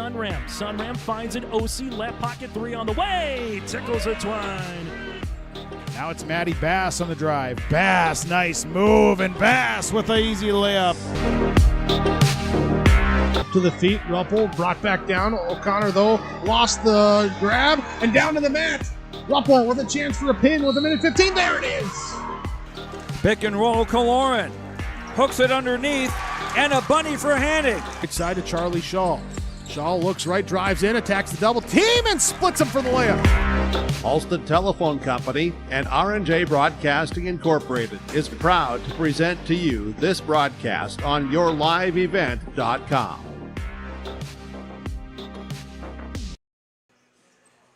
Sunram. Sunram finds an OC left pocket three on the way. Tickles a twine. Now it's Matty Bass on the drive. Bass, nice move, and Bass with an easy layup. To the feet, Ruppel brought back down. O'Connor, though, lost the grab and down to the mat. Ruppel with a chance for a pin with a minute 15. There it is. Pick and roll, Kaloran. Hooks it underneath, and a bunny for Hannig. Right side to Charlie Shaw. Shaw looks right, drives in, attacks the double team, and splits him for the layup. Halstead Telephone Company and R&J Broadcasting Incorporated is proud to present to you this broadcast on yourliveevent.com.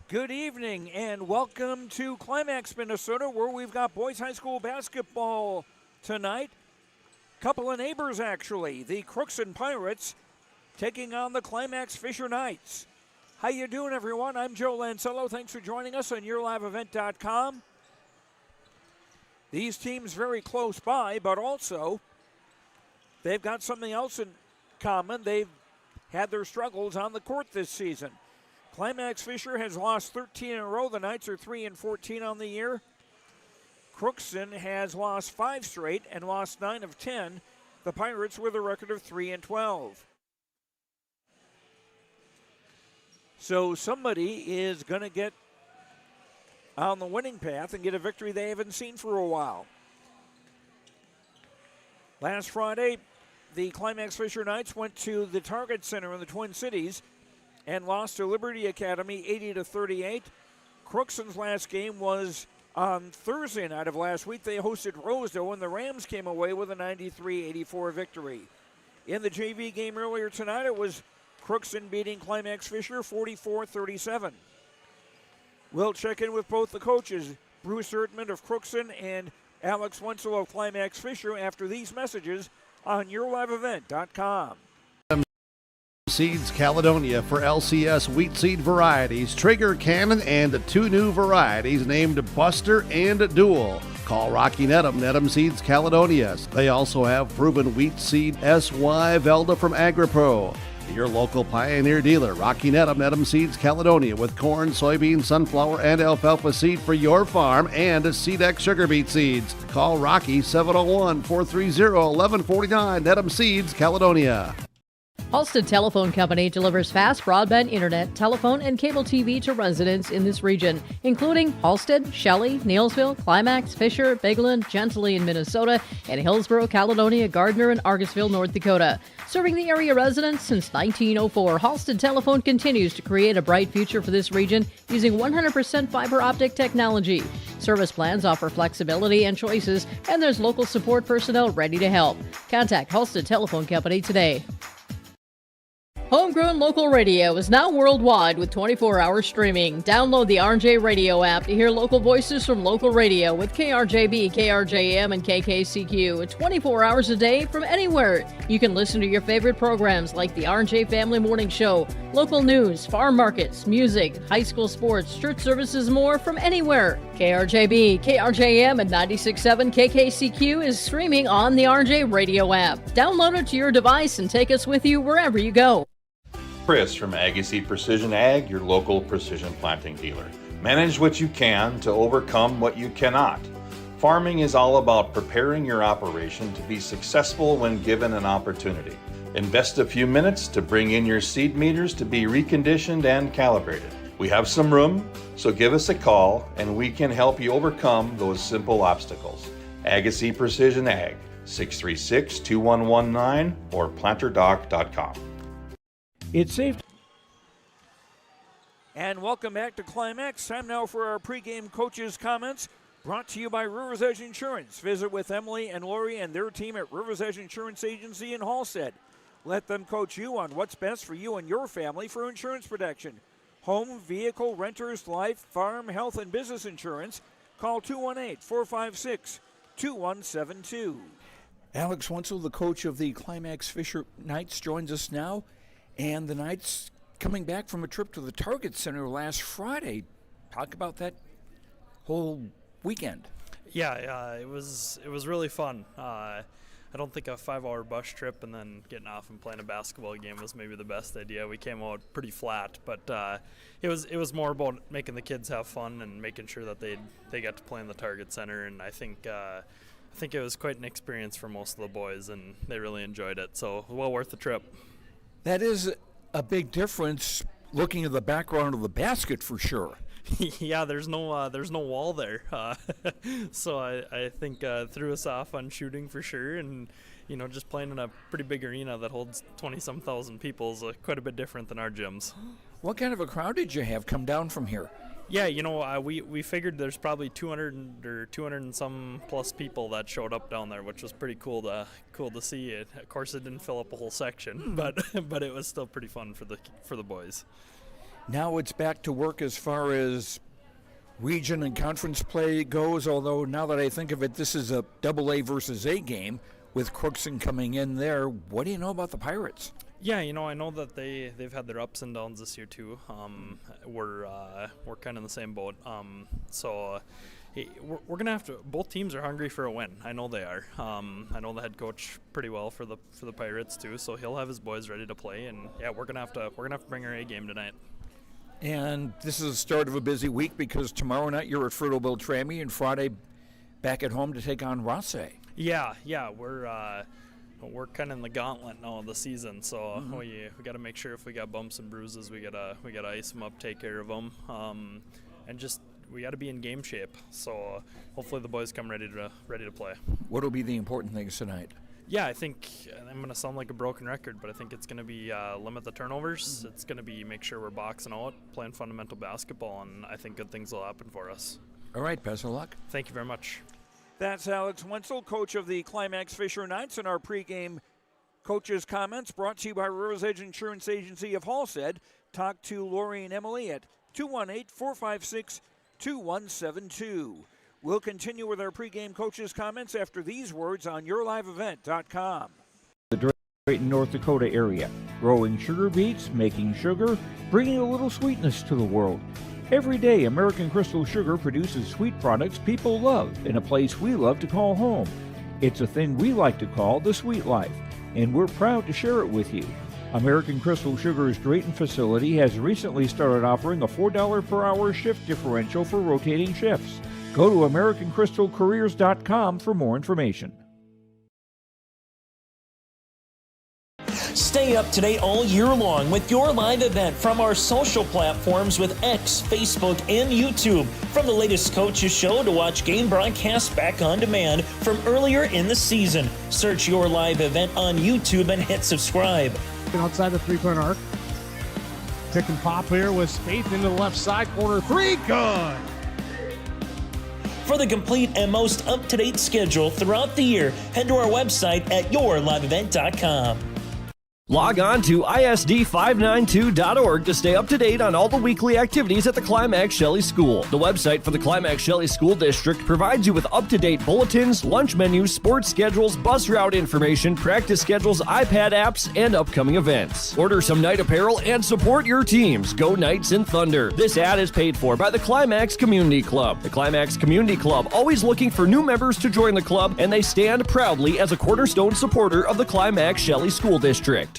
Good evening and welcome to Climax, Minnesota, where we've got boys high school basketball tonight. Couple of neighbors, actually. The Crookston Pirates taking on the Climax-Fisher Knights. How you doing, everyone? I'm Joe Lancello. Thanks for joining us on yourliveevent.com. These teams very close by, but also they've got something else in common. They've had their struggles on the court this season. Climax-Fisher has lost 13 in a row. The Knights are 3-14 on the year. Crookston has lost 5 straight and lost 9 of 10. The Pirates with a record of 3-12. So somebody is going to get on the winning path and get a victory they haven't seen for a while. Last Friday, the Climax-Fisher Knights went to the Target Center in the Twin Cities and lost to Liberty Academy 80-38. Crookston's last game was on Thursday night of last week. They hosted Rosedale, and the Rams came away with a 93-84 victory. In the JV game earlier tonight, it was Crookston beating Climax-Fisher 44-37. We'll check in with both the coaches, Bruce Erdman of Crookston and Alex Wenzel of Climax-Fisher, after these messages on yourliveevent.com. Seeds Caledonia for LCS wheat seed varieties, Trigger Cannon, and 2 new varieties named Buster and Dual. Call Rocky Nedham Seeds Caledonia. They also have proven wheat seed SY Velda from AgriPro. Your local Pioneer dealer, Rocky Nedham Seeds Caledonia, with corn, soybean, sunflower, and alfalfa seed for your farm, and Seedex sugar beet seeds. Call Rocky 701-430-1149. Nedham Seeds Caledonia. Halstead Telephone Company delivers fast broadband internet, telephone, and cable TV to residents in this region, including Halstead, Shelley, Neilsville, Climax, Fisher, Bigland, Gentilly in Minnesota, and Hillsborough, Caledonia, Gardner, and Argusville, North Dakota. Serving the area residents since 1904, Halstead Telephone continues to create a bright future for this region using 100% fiber optic technology. Service plans offer flexibility and choices, and there's local support personnel ready to help. Contact Halstead Telephone Company today. Homegrown local radio is now worldwide with 24-hour streaming. Download the RJ Radio app to hear local voices from local radio with KRJB, KRJM, and KKCQ 24 hours a day from anywhere. You can listen to your favorite programs like the RJ Family Morning Show, local news, farm markets, music, high school sports, church services, more from anywhere. KRJB, KRJM, and 96.7 KKCQ is streaming on the RJ Radio app. Download it to your device and take us with you wherever you go. Chris from Agassiz Precision Ag, your local precision planting dealer. Manage what you can to overcome what you cannot. Farming is all about preparing your operation to be successful when given an opportunity. Invest a few minutes to bring in your seed meters to be reconditioned and calibrated. We have some room, so give us a call and we can help you overcome those simple obstacles. Agassiz Precision Ag, 636-2119 or planterdoc.com. It's safe. And welcome back to Climax. Time now for our pregame coaches' comments, brought to you by River's Edge Insurance. Visit with Emily and Lori and their team at River's Edge Insurance Agency in Halstead. Let them coach you on what's best for you and your family for insurance protection. Home, vehicle, renters, life, farm, health, and business insurance. Call 218-456-2172. Alex Wenzel, the coach of the Climax-Fisher Knights, joins us now. And the Knights coming back from a trip to the Target Center last Friday. Talk about that whole weekend. Yeah, it was really fun. I I don't think a 5-hour bus trip and then getting off and playing a basketball game was maybe the best idea. We came out pretty flat, but it was more about making the kids have fun and making sure that they got to play in the Target Center. And I think it was quite an experience for most of the boys, and they really enjoyed it. So well worth the trip. That is a big difference looking at the background of the basket for sure. Yeah, there's no wall there, so I think threw us off on shooting for sure, and just playing in a pretty big arena that holds 20-some thousand people is quite a bit different than our gyms. What kind of a crowd did you have come down from here? Yeah, we figured there's probably 200 or 200 and some plus people that showed up down there, which was pretty cool to see. It, of course, it didn't fill up a whole section, but it was still pretty fun for the boys. Now it's back to work as far as region and conference play goes, although now that I think of it, this is a AA versus A game with Crookston coming in there. What do you know about the Pirates? Yeah, I know that they've had their ups and downs this year too. We're kind of in the same boat. So we're gonna have to. Both teams are hungry for a win. I know they are. I know the head coach pretty well for the Pirates too. So he'll have his boys ready to play. And yeah, we're gonna have to bring our A game tonight. And this is the start of a busy week because tomorrow night you're at Fruito Beltrami and Friday back at home to take on Rosse. Yeah, we're kind of in the gauntlet now of the season, so we got to make sure if we got bumps and bruises, we gotta ice them up, take care of them, and just we got to be in game shape. So hopefully the boys come ready to play. What will be the important things tonight? Yeah, I think I'm going to sound like a broken record, but I think it's going to be limit the turnovers. It's going to be make sure we're boxing out, playing fundamental basketball, and I think good things will happen for us. All right, best of luck. Thank you very much. That's Alex Wenzel, coach of the Climax-Fisher Knights, and our pregame coaches' comments brought to you by River's Edge Insurance Agency of Halstead. Talk to Lori and Emily at 218-456-2172. We'll continue with our pregame coaches' comments after these words on YourLiveEvent.com. The Drayton, North Dakota area, growing sugar beets, making sugar, bringing a little sweetness to the world. Every day, American Crystal Sugar produces sweet products people love in a place we love to call home. It's a thing we like to call the sweet life, and we're proud to share it with you. American Crystal Sugar's Drayton facility has recently started offering a $4 per hour shift differential for rotating shifts. Go to AmericanCrystalCareers.com for more information. Stay up to date all year long with your live event from our social platforms with X, Facebook, and YouTube. From the latest coaches show to watch game broadcasts back on demand from earlier in the season. Search your live event on YouTube and hit subscribe. Outside the three-point arc. Pick and pop here with Spaeth into the left side corner. Three, good. For the complete and most up-to-date schedule throughout the year, head to our website at yourliveevent.com. Log on to ISD592.org to stay up to date on all the weekly activities at the Climax Shelley School. The website for the Climax Shelley School District provides you with up-to-date bulletins, lunch menus, sports schedules, bus route information, practice schedules, iPad apps, and upcoming events. Order some night apparel and support your teams. Go Knights and Thunder. This ad is paid for by the Climax Community Club. The Climax Community Club, always looking for new members to join the club, and they stand proudly as a cornerstone supporter of the Climax Shelley School District.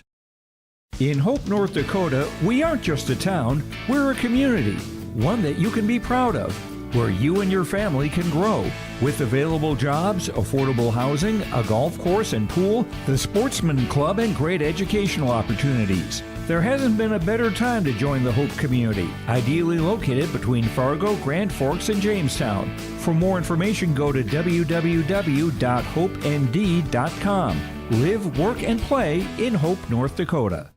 In Hope, North Dakota, we aren't just a town, we're a community, one that you can be proud of, where you and your family can grow. With available jobs, affordable housing, a golf course and pool, the Sportsman Club, and great educational opportunities. There hasn't been a better time to join the Hope community, ideally located between Fargo, Grand Forks, and Jamestown. For more information, go to www.hopend.com. Live, work, and play in Hope, North Dakota.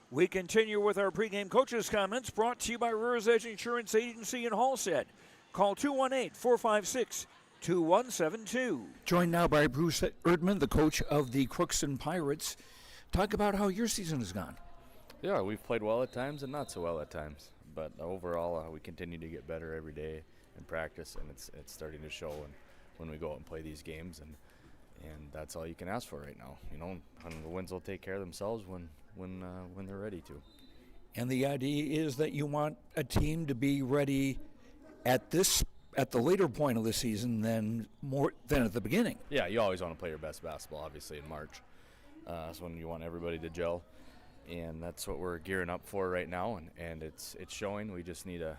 We continue with our pregame coaches' comments brought to you by River's Edge Insurance Agency in Halstead. Call 218-456-2172. Joined now by Bruce Erdman, the coach of the Crookston Pirates. Talk about how your season has gone. Yeah, we've played well at times and not so well at times. But overall, we continue to get better every day in practice, and it's starting to show when we go out and play these games. And that's all you can ask for right now. And the wins will take care of themselves when they're ready to. And the idea is that you want a team to be ready at this at the later point of the season than at the beginning. Yeah, you always want to play your best basketball, obviously, in March. That's when you want everybody to gel, and that's what we're gearing up for right now, and it's showing. We just need to,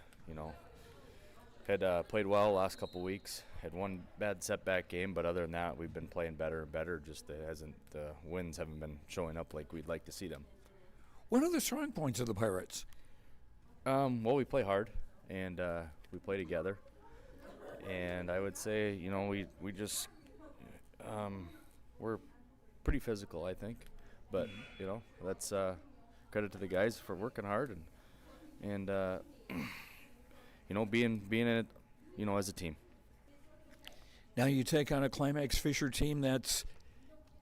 had played well last couple weeks. Had one bad setback game, but other than that, we've been playing better and better. Just the wins haven't been showing up like we'd like to see them. What are the strong points of the Pirates? Well, we play hard, and we play together. And I would say, we just we're pretty physical, I think. But that's credit to the guys for working hard and being in it, as a team. Now you take on a Climax-Fisher team that's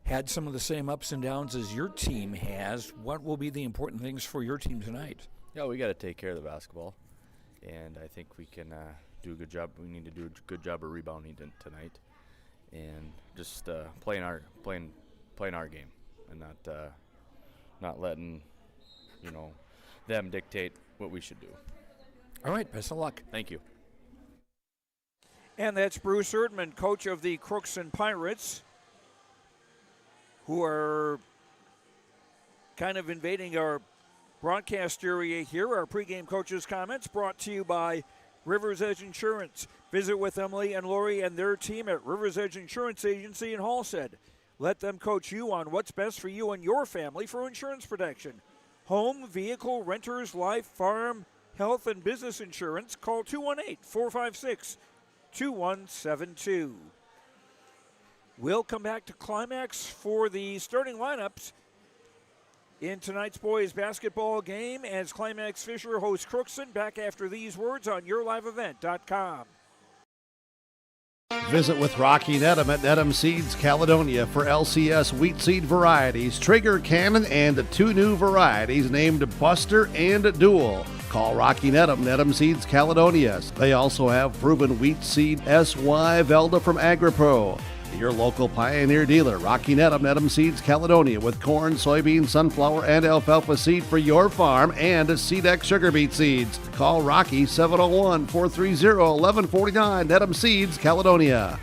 had some of the same ups and downs as your team has. What will be the important things for your team tonight? Yeah, we got to take care of the basketball, and I think we can do a good job. We need to do a good job of rebounding tonight, and just playing our game, and not letting them dictate what we should do. All right, best of luck. Thank you. And that's Bruce Erdman, coach of the Crookston Pirates, who are kind of invading our broadcast area here. Our pregame coaches' comments brought to you by River's Edge Insurance. Visit with Emily and Lori and their team at River's Edge Insurance Agency in Halstead. Let them coach you on what's best for you and your family for insurance protection. Home, vehicle, renters, life, farm, health, and business insurance. Call 218-456-2172. We'll come back to Climax for the starting lineups in tonight's boys basketball game as Climax-Fisher hosts Crookston. Back after these words on YourLiveEvent.com. Visit with Rocky Nedham at Nedham Seeds Caledonia for LCS wheat seed varieties, Trigger, Cannon, and 2 new varieties named Buster and Dual. Call Rocky Nedham, Nedham Seeds Caledonia. They also have proven wheat seed SY Velda from AgriPro. Your local Pioneer dealer, Rocky Nedham, Nedham Seeds Caledonia, with corn, soybean, sunflower, and alfalfa seed for your farm and SeedX sugar beet seeds. Call Rocky 701-430-1149, Nedham Seeds Caledonia.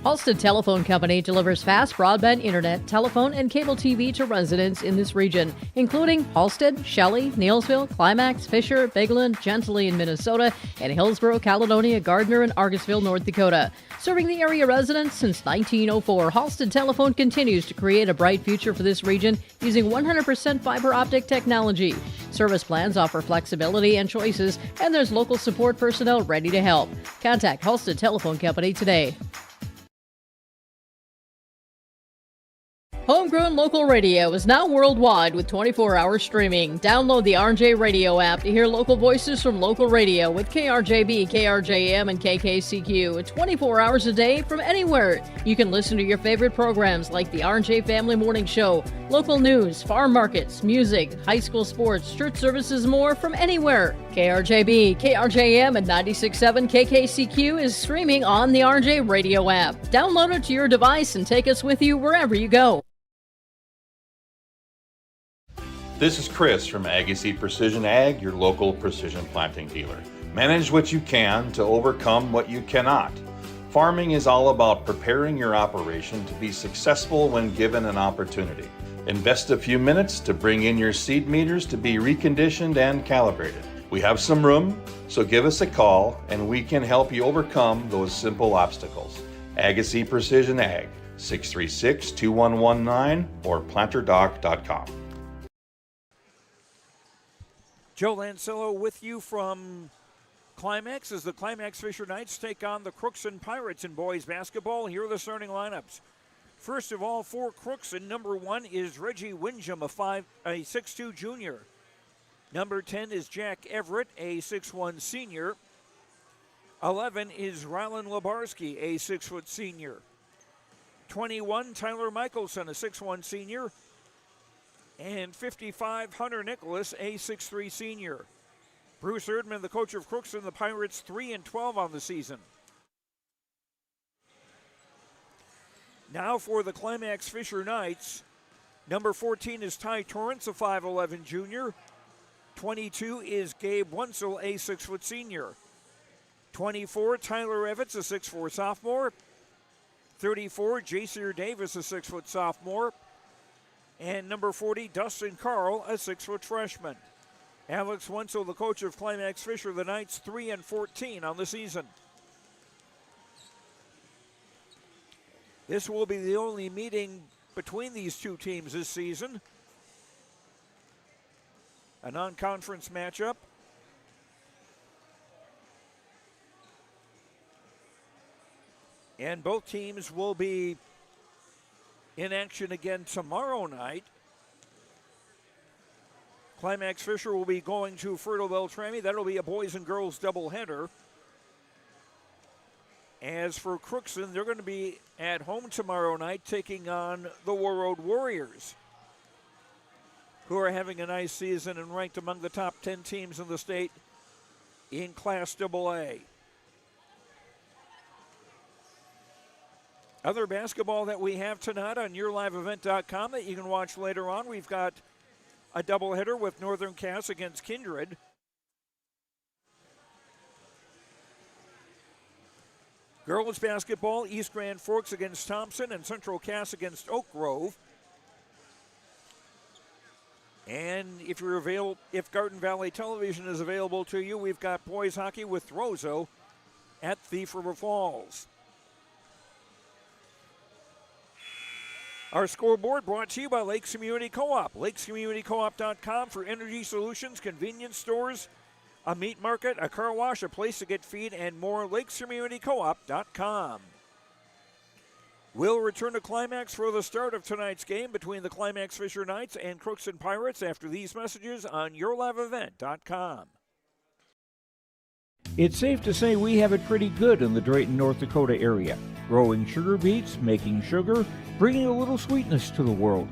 Halstead Telephone Company delivers fast broadband internet, telephone, and cable TV to residents in this region, including Halstead, Shelley, Neilsville, Climax-Fisher, Bigland, Gentilly in Minnesota, and Hillsborough, Caledonia, Gardner, and Argosville, North Dakota. Serving the area residents since 1904, Halstead Telephone continues to create a bright future for this region using 100% fiber optic technology. Service plans offer flexibility and choices, and there's local support personnel ready to help. Contact Halstead Telephone Company today. Homegrown local radio is now worldwide with 24-hour streaming. Download the RJ Radio app to hear local voices from local radio with KRJB, KRJM, and KKCQ 24 hours a day from anywhere. You can listen to your favorite programs like the RJ Family Morning Show, local news, farm markets, music, high school sports, church services, more from anywhere. KRJB, KRJM, and 96.7 KKCQ is streaming on the RJ Radio app. Download it to your device and take us with you wherever you go. This is Chris from Agassiz Precision Ag, your local precision planting dealer. Manage what you can to overcome what you cannot. Farming is all about preparing your operation to be successful when given an opportunity. Invest a few minutes to bring in your seed meters to be reconditioned and calibrated. We have some room, so give us a call and we can help you overcome those simple obstacles. Agassiz Precision Ag, 636-2119 or planterdoc.com. Joe Lancello with you from Climax as the Climax-Fisher Knights take on the Crookston Pirates in boys basketball. Here are the starting lineups. First of all, for Crookston, number 1 is Reggie Windjam, a 6'2 junior. Number 10 is Jack Everett, a 6'1 senior. 11 is Rylan Labarski, a 6' senior. 21, Tyler Michelson, a 6'1 senior. And 55, Hunter Nicholas, a 6'3 senior. Bruce Erdman, the coach of Crookston, the Pirates 3-12 on the season. Now for the Climax-Fisher Knights, number 14 is Ty Torrance, a 5'11 junior. 22 is Gabe Wenzel, a 6-foot senior. 24, Tyler Evans, a 6'4" sophomore. 34, Jacier Davis, a 6-foot sophomore. And number 40, Dustin Carl, a 6-foot freshman. Alex Wenzel, the coach of Climax-Fisher, the Knights 3-14 on the season. This will be the only meeting between these two teams this season. A non-conference matchup. And both teams will be in action again tomorrow night. Climax-Fisher will be going to Fertile Beltrami. That'll be a boys and girls doubleheader. As for Crookston, they're going to be at home tomorrow night taking on the Warroad Warriors, who are having a nice season and ranked among the top 10 teams in the state in Class AA. Other basketball that we have tonight on YourLiveEvent.com that you can watch later on. We've got a doubleheader with Northern Cass against Kindred. Girls basketball, East Grand Forks against Thompson and Central Cass against Oak Grove. And if Garden Valley Television is available to you, we've got boys hockey with Roseau at Thief River Falls. Our scoreboard brought to you by Lakes Community Co-op. LakesCommunityCoop.com for energy solutions, convenience stores, a meat market, a car wash, a place to get feed, and more. LakesCommunityCoop.com. We'll return to Climax for the start of tonight's game between the Climax-Fisher Knights and Crookston Pirates after these messages on YourLiveEvent.com. It's safe to say we have it pretty good in the Drayton, North Dakota area. Growing sugar beets, making sugar, bringing a little sweetness to the world.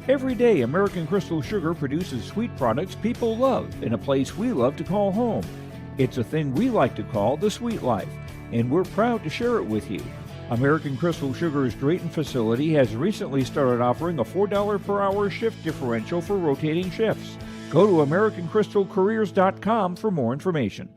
Every day, American Crystal Sugar produces sweet products people love in a place we love to call home. It's a thing we like to call the sweet life, and we're proud to share it with you. American Crystal Sugar's Drayton facility has recently started offering a $4 per hour shift differential for rotating shifts. Go to AmericanCrystalCareers.com for more information.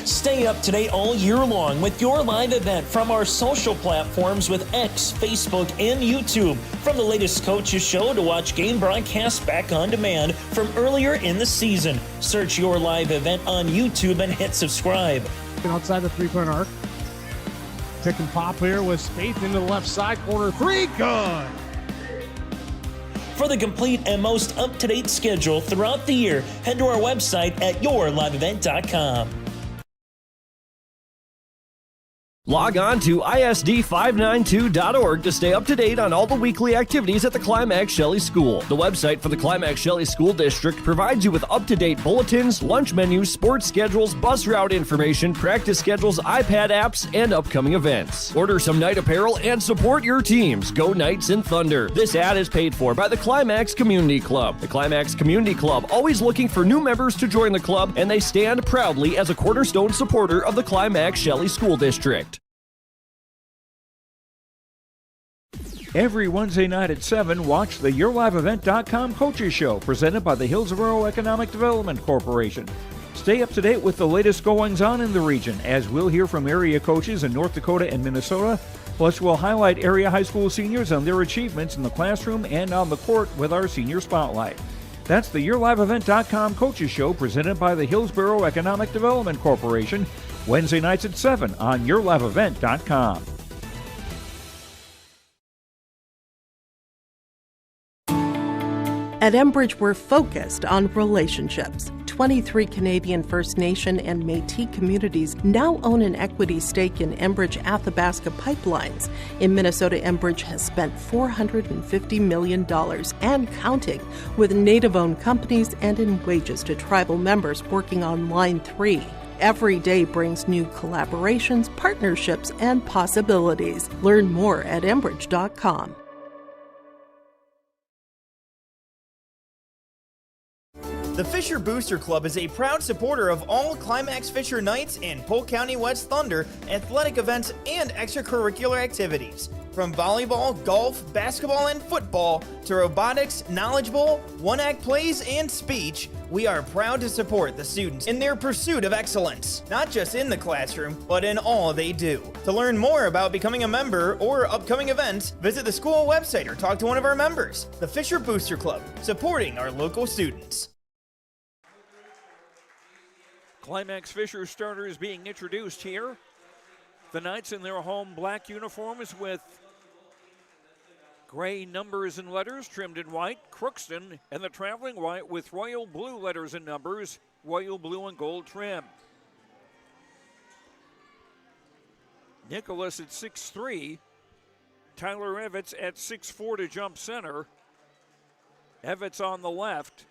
Stay up to date all year long with your live event from our social platforms with X, Facebook, and YouTube. From the latest coaches show to watch game broadcasts back on demand from earlier in the season. Search your live event on YouTube and hit subscribe. Outside the three-point arc. Pick and pop here with Spaeth into the left side corner. Three, good. For the complete and most up-to-date schedule throughout the year, head to our website at yourliveevent.com. Log on to ISD592.org to stay up to date on all the weekly activities at the Climax Shelley School. The website for the Climax Shelley School District provides you with up-to-date bulletins, lunch menus, sports schedules, bus route information, practice schedules, iPad apps, and upcoming events. Order some night apparel and support your teams. Go Knights and Thunder. This ad is paid for by the Climax Community Club. The Climax Community Club, always looking for new members to join the club, and they stand proudly as a cornerstone supporter of the Climax Shelley School District. Every Wednesday night at 7, watch the YourLiveEvent.com Coaches Show presented by the Hillsborough Economic Development Corporation. Stay up to date with the latest goings-on in the region, as we'll hear from area coaches in North Dakota and Minnesota. Plus, we'll highlight area high school seniors on their achievements in the classroom and on the court with our Senior Spotlight. That's the YourLiveEvent.com Coaches Show presented by the Hillsborough Economic Development Corporation, Wednesday nights at 7 on YourLiveEvent.com. At Enbridge, we're focused on relationships. 23 Canadian First Nation and Métis communities now own an equity stake in Enbridge Athabasca Pipelines. In Minnesota, Enbridge has spent $450 million and counting with Native-owned companies and in wages to tribal members working on Line 3. Every day brings new collaborations, partnerships, and possibilities. Learn more at Enbridge.com. The Fisher Booster Club is a proud supporter of all Climax-Fisher Knights and Polk County West Thunder athletic events and extracurricular activities. From volleyball, golf, basketball, and football to robotics, knowledge bowl, one-act plays, and speech, we are proud to support the students in their pursuit of excellence, not just in the classroom, but in all they do. To learn more about becoming a member or upcoming events, visit the school website or talk to one of our members. The Fisher Booster Club, supporting our local students. Climax-Fisher starters being introduced here. The Knights in their home black uniforms with gray numbers and letters trimmed in white. Crookston and the traveling white with royal blue letters and numbers, royal blue and gold trim. Nicholas at 6'3", Tyler Evans at 6'4" to jump center. Evans on the left.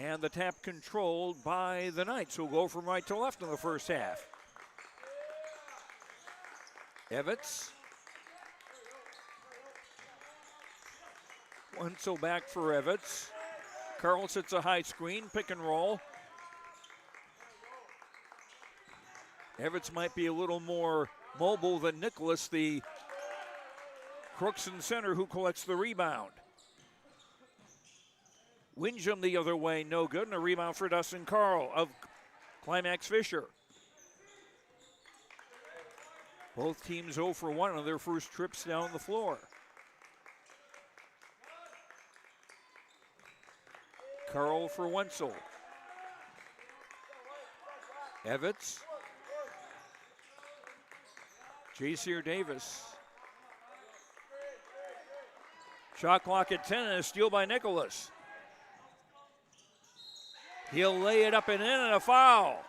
And the tap controlled by the Knights, who'll go from right to left in the first half. Evans. Wenzel back for Evans. Carl sits a high screen, pick and roll. Evans might be a little more mobile than Nicholas, the Crookston center who collects the rebound. Windjam the other way, no good, and a rebound for Dustin Carl of Climax-Fisher. Both teams 0 for 1 on their first trips down the floor. Carl for Wenzel. Evans. Jacier Davis. Shot clock at 10 and a steal by Nicholas. He'll lay it up and in, and a foul.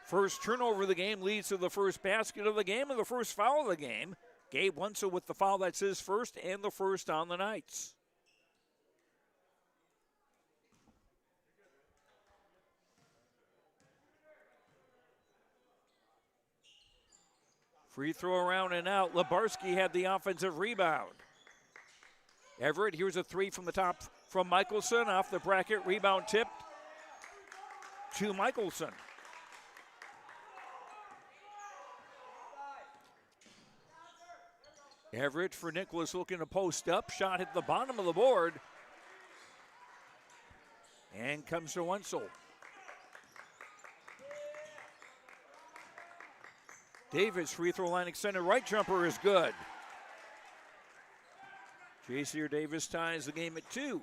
First turnover of the game leads to the first basket of the game and the first foul of the game. Gabe Wenzel with the foul. That's his first and the first on the Knights. Free throw around and out. Lebarski had the offensive rebound. Everett, here's a three from the top from Michelson. Off the bracket, rebound tipped to Michelson. Everett for Nicholas looking to post up. Shot hit the bottom of the board. And comes to Wenzel. Davis, free throw line extended right jumper is good. Jacier Davis ties the game at 2.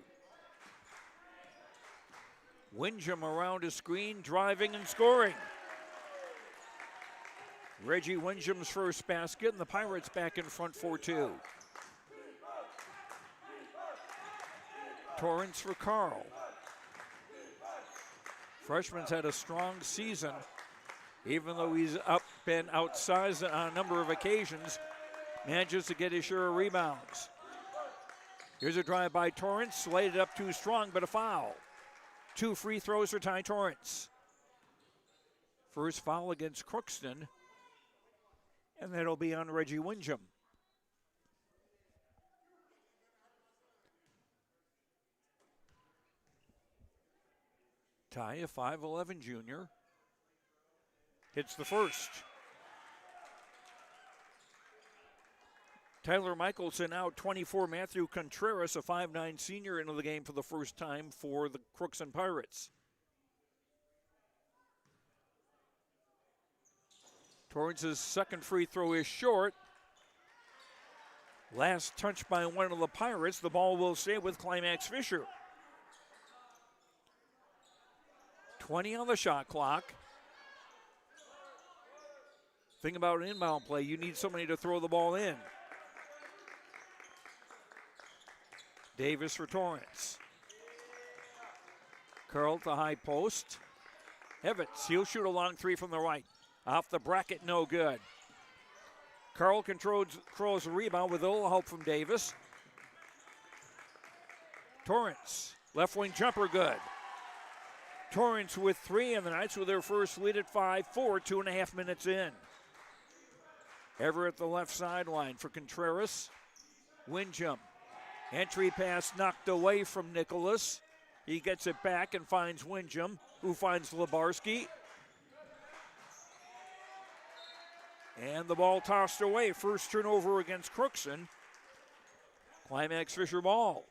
Windjam around a screen, driving and scoring. Reggie Windjam's first basket, and the Pirates back in front 4-2. Torrance for Carl. Freshman's had a strong season, even though he's been outsized on a number of occasions, manages to get his share of rebounds. Here's a drive by Torrance, slayed it up too strong, but a foul. 2 free throws for Ty Torrance. First foul against Crookston, and that'll be on Reggie Windjam. Ty, a 5'11" junior, hits the first. Tyler Michelson out 24. Matthew Contreras, a 5'9" senior, into the game for the first time for the Crookston Pirates. Torrance's second free throw is short. Last touch by one of the Pirates. The ball will stay with Climax-Fisher. 20 on the shot clock. Thing about an inbound play, you need somebody to throw the ball in. Davis for Torrance. Curl to high post. Evans, he'll shoot a long three from the right. Off the bracket, no good. Carl controls the rebound with a little help from Davis. Torrance, left wing jumper good. Torrance with 3, and the Knights with their first lead at 5-4, 2.5 minutes in. Everett at the left sideline for Contreras. Windjam. Entry pass knocked away from Nicholas. He gets it back and finds Windjam, who finds Lebarski. And the ball tossed away. First turnover against Crookston. Climax-Fisher ball.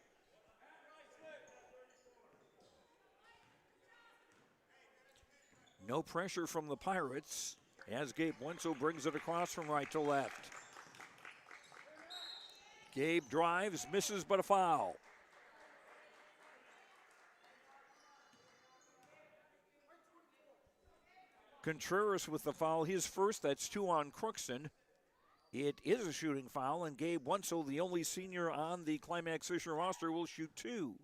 No pressure from the Pirates as Gabe Wenzel brings it across from right to left. Gabe drives, misses, but a foul. Contreras with the foul, his first, that's 2 on Crookston. It is a shooting foul, and Gabe Wenzel, the only senior on the Climax-Fisher roster, will shoot 2.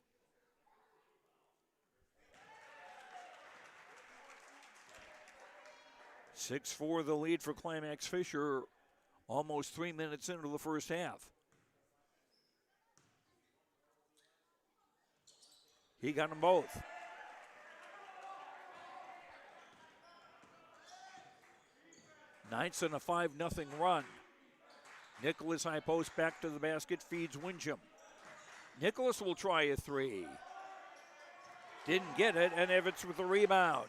(6-4) the lead for Climax-Fisher, almost 3 minutes into the first half. He got them both. Knights in a 5-0 run. Nicholas high post back to the basket, feeds Windjam. Nicholas will try a 3. Didn't get it, and Evans with the rebound.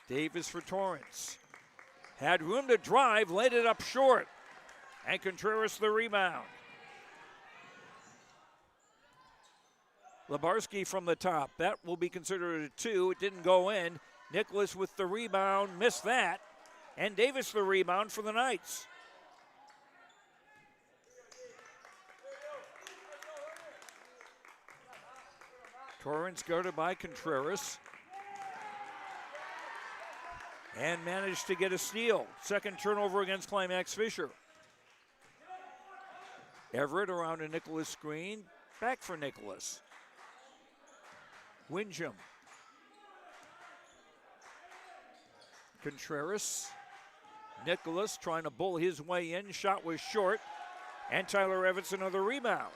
Davis for Torrance. Had room to drive, laid it up short. And Contreras the rebound. Lebarski from the top. That will be considered a 2. It didn't go in. Nicholas with the rebound, missed that. And Davis the rebound for the Knights. Torrance guarded by Contreras. And managed to get a steal. Second turnover against Climax-Fisher. Everett around a Nicholas screen. Back for Nicholas. Windjam. Contreras. Nicholas trying to bull his way in. Shot was short. And Tyler Evans another rebound.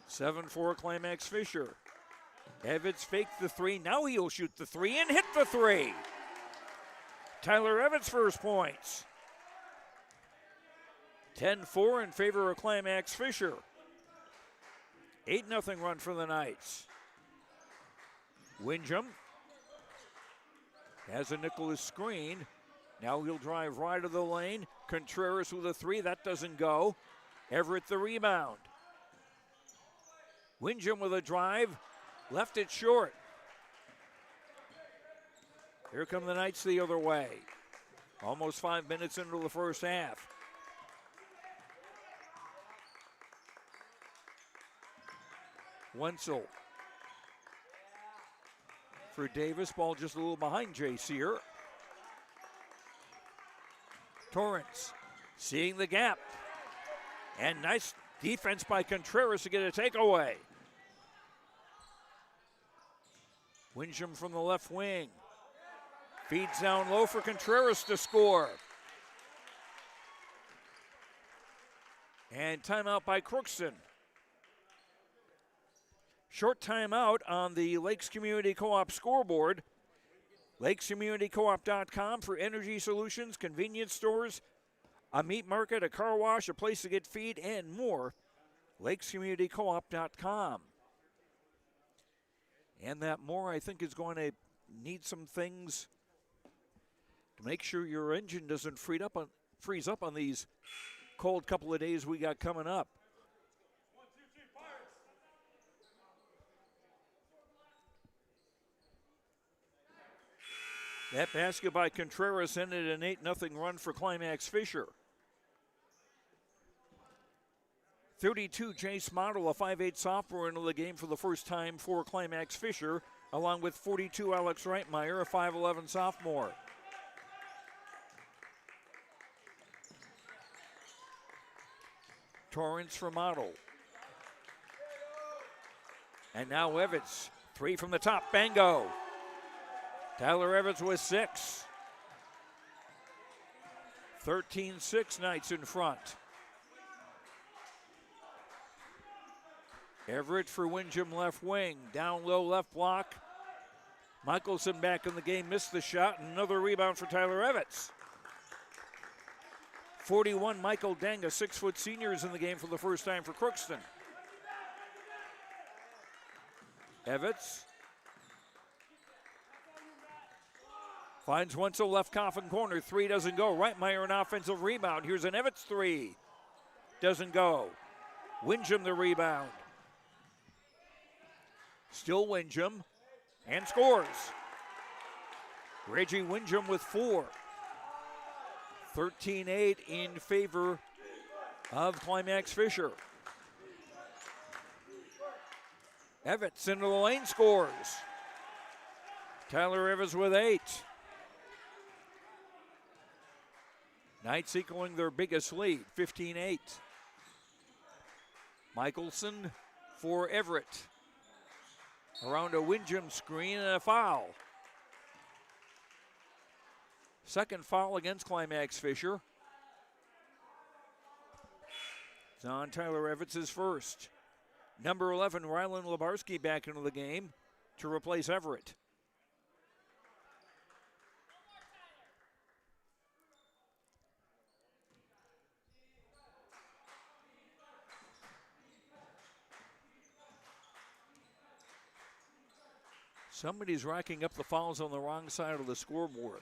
7-4 Climax-Fisher. Evans faked the 3. Now he'll shoot the 3 and hit the 3. Tyler Evans' first points. 10-4 in favor of Climax-Fisher. 8-0 run for the Knights. Windjam has a Nicholas screen. Now he'll drive right of the lane. Contreras with a 3. That doesn't go. Everett the rebound. Windjam with a drive. Left it short. Here come the Knights the other way. Almost 5 minutes into the first half. Wenzel for Davis. Ball just a little behind Jay Sear. Torrance seeing the gap. And nice defense by Contreras to get a takeaway. Windjam from the left wing. Feeds down low for Contreras to score. And timeout by Crookston. Short timeout on the Lakes Community Co-op scoreboard. LakesCommunityCoop.com for energy solutions, convenience stores, a meat market, a car wash, a place to get feed, and more. LakesCommunityCoop.com. And that more, I think, is going to need some things to make sure your engine doesn't freeze up on these cold couple of days we got coming up. That basket by Contreras ended an 8-0 run for Climax-Fisher. 32, Chase Model, a 5'8 sophomore, into the game for the first time for Climax-Fisher, along with 42, Alex Reitmeyer, a 5'11 sophomore. Torrance for Model. And now Evans, 3 from the top, bango. Tyler Evans with 6. 13-6, Knights in front. Everett for Windjam left wing. Down low left block. Michelson back in the game, missed the shot. Another rebound for Tyler Evans. 41, Michael Deng, a 6-foot senior, is in the game for the first time for Crookston. Evans finds Wenzel left coffin corner. 3 doesn't go. Reitmeyer an offensive rebound. Here's an Evans 3. Doesn't go. Windjam the rebound. Still Windjam. And scores. Reggie Windjam with 4. 13-8 in favor of Climax-Fisher. Evans into the lane, scores. Tyler Evans with 8. Knights equaling their biggest lead, 15-8. Michelson for Everett. Around a Windjam screen and a foul. Second foul against Climax-Fisher. It's on Tyler Evans' first. Number 11, Rylan Labarski back into the game to replace Everett. Somebody's racking up the fouls on the wrong side of the scoreboard.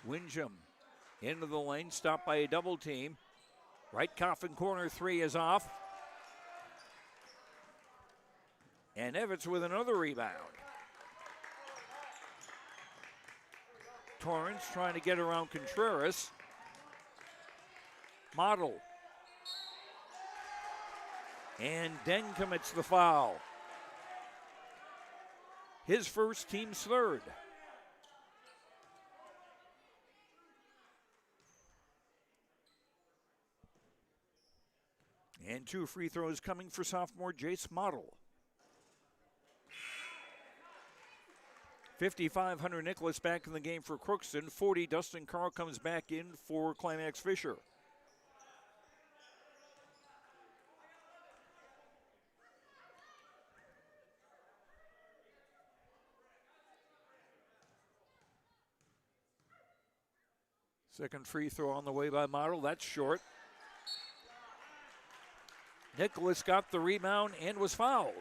Windjam into the lane, stopped by a double team. Right coffin corner 3 is off. And Evans with another rebound. Torrance trying to get around Contreras. Model. And Deng commits the foul. His first, team's third. And 2 free throws coming for sophomore Jace Model. 55, Hunter Nicholas back in the game for Crookston. 40, Dustin Carl comes back in for Climax-Fisher. Second free throw on the way by Model. That's short. Nicholas got the rebound and was fouled.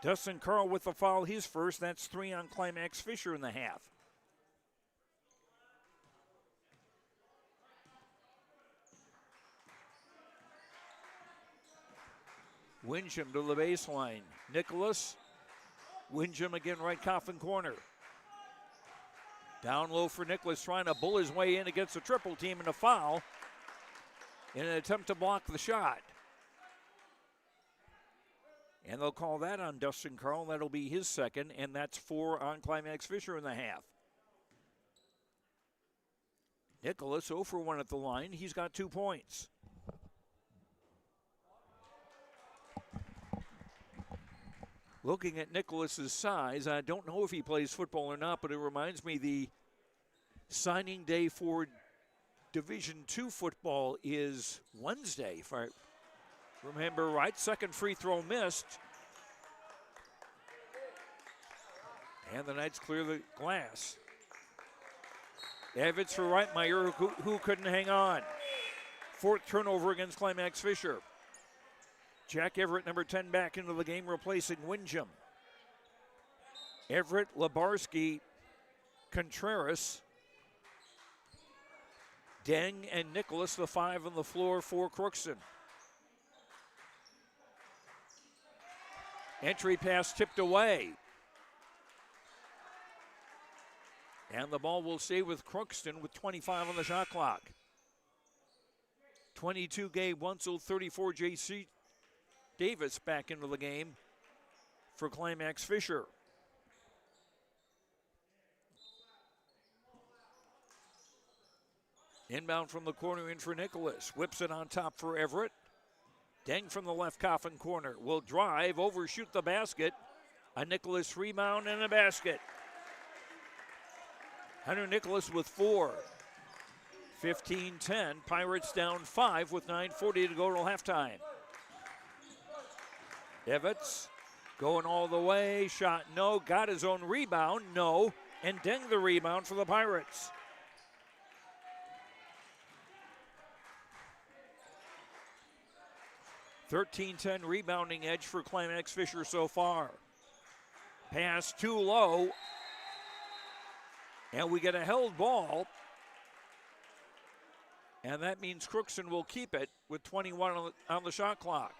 Dustin Carl with the foul, his first. That's 3 on Climax-Fisher in the half. Windjam to the baseline. Nicholas. Windjam again, right coffin corner. Down low for Nicholas, trying to bull his way in against a triple team and a foul in an attempt to block the shot. And they'll call that on Dustin Carl. That'll be his second, and that's 4 on Climax-Fisher in the half. Nicholas 0 for 1 at the line. He's got 2 points. Looking at Nicholas's size, I don't know if he plays football or not, but it reminds me the signing day for Division II football is Wednesday, if I remember right. Second free throw missed. And the Knights clear the glass. Evans for Reitmeyer, who couldn't hang on. 4th turnover against Climax-Fisher. Jack Everett, number 10, back into the game, replacing Windjam. Everett, Labarski, Contreras, Deng, and Nicholas, the 5 on the floor for Crookston. Entry pass tipped away. And the ball will stay with Crookston with 25 on the shot clock. 22 Gabe Wentzel, 34 J.C. Davis back into the game for Climax-Fisher. Inbound from the corner in for Nicholas. Whips it on top for Everett. Deng from the left coffin corner. Will drive, overshoot the basket. A Nicholas rebound and a basket. Hunter Nicholas with 4. 15-10. Pirates down 5 with 9:40 to go till halftime. Evans going all the way. Shot no. Got his own rebound. No. and Deng the rebound for the Pirates. (13-10) rebounding edge for Climax-Fisher so far. Pass too low, and we get a held ball, and that means Crookston will keep it with 21 on the shot clock.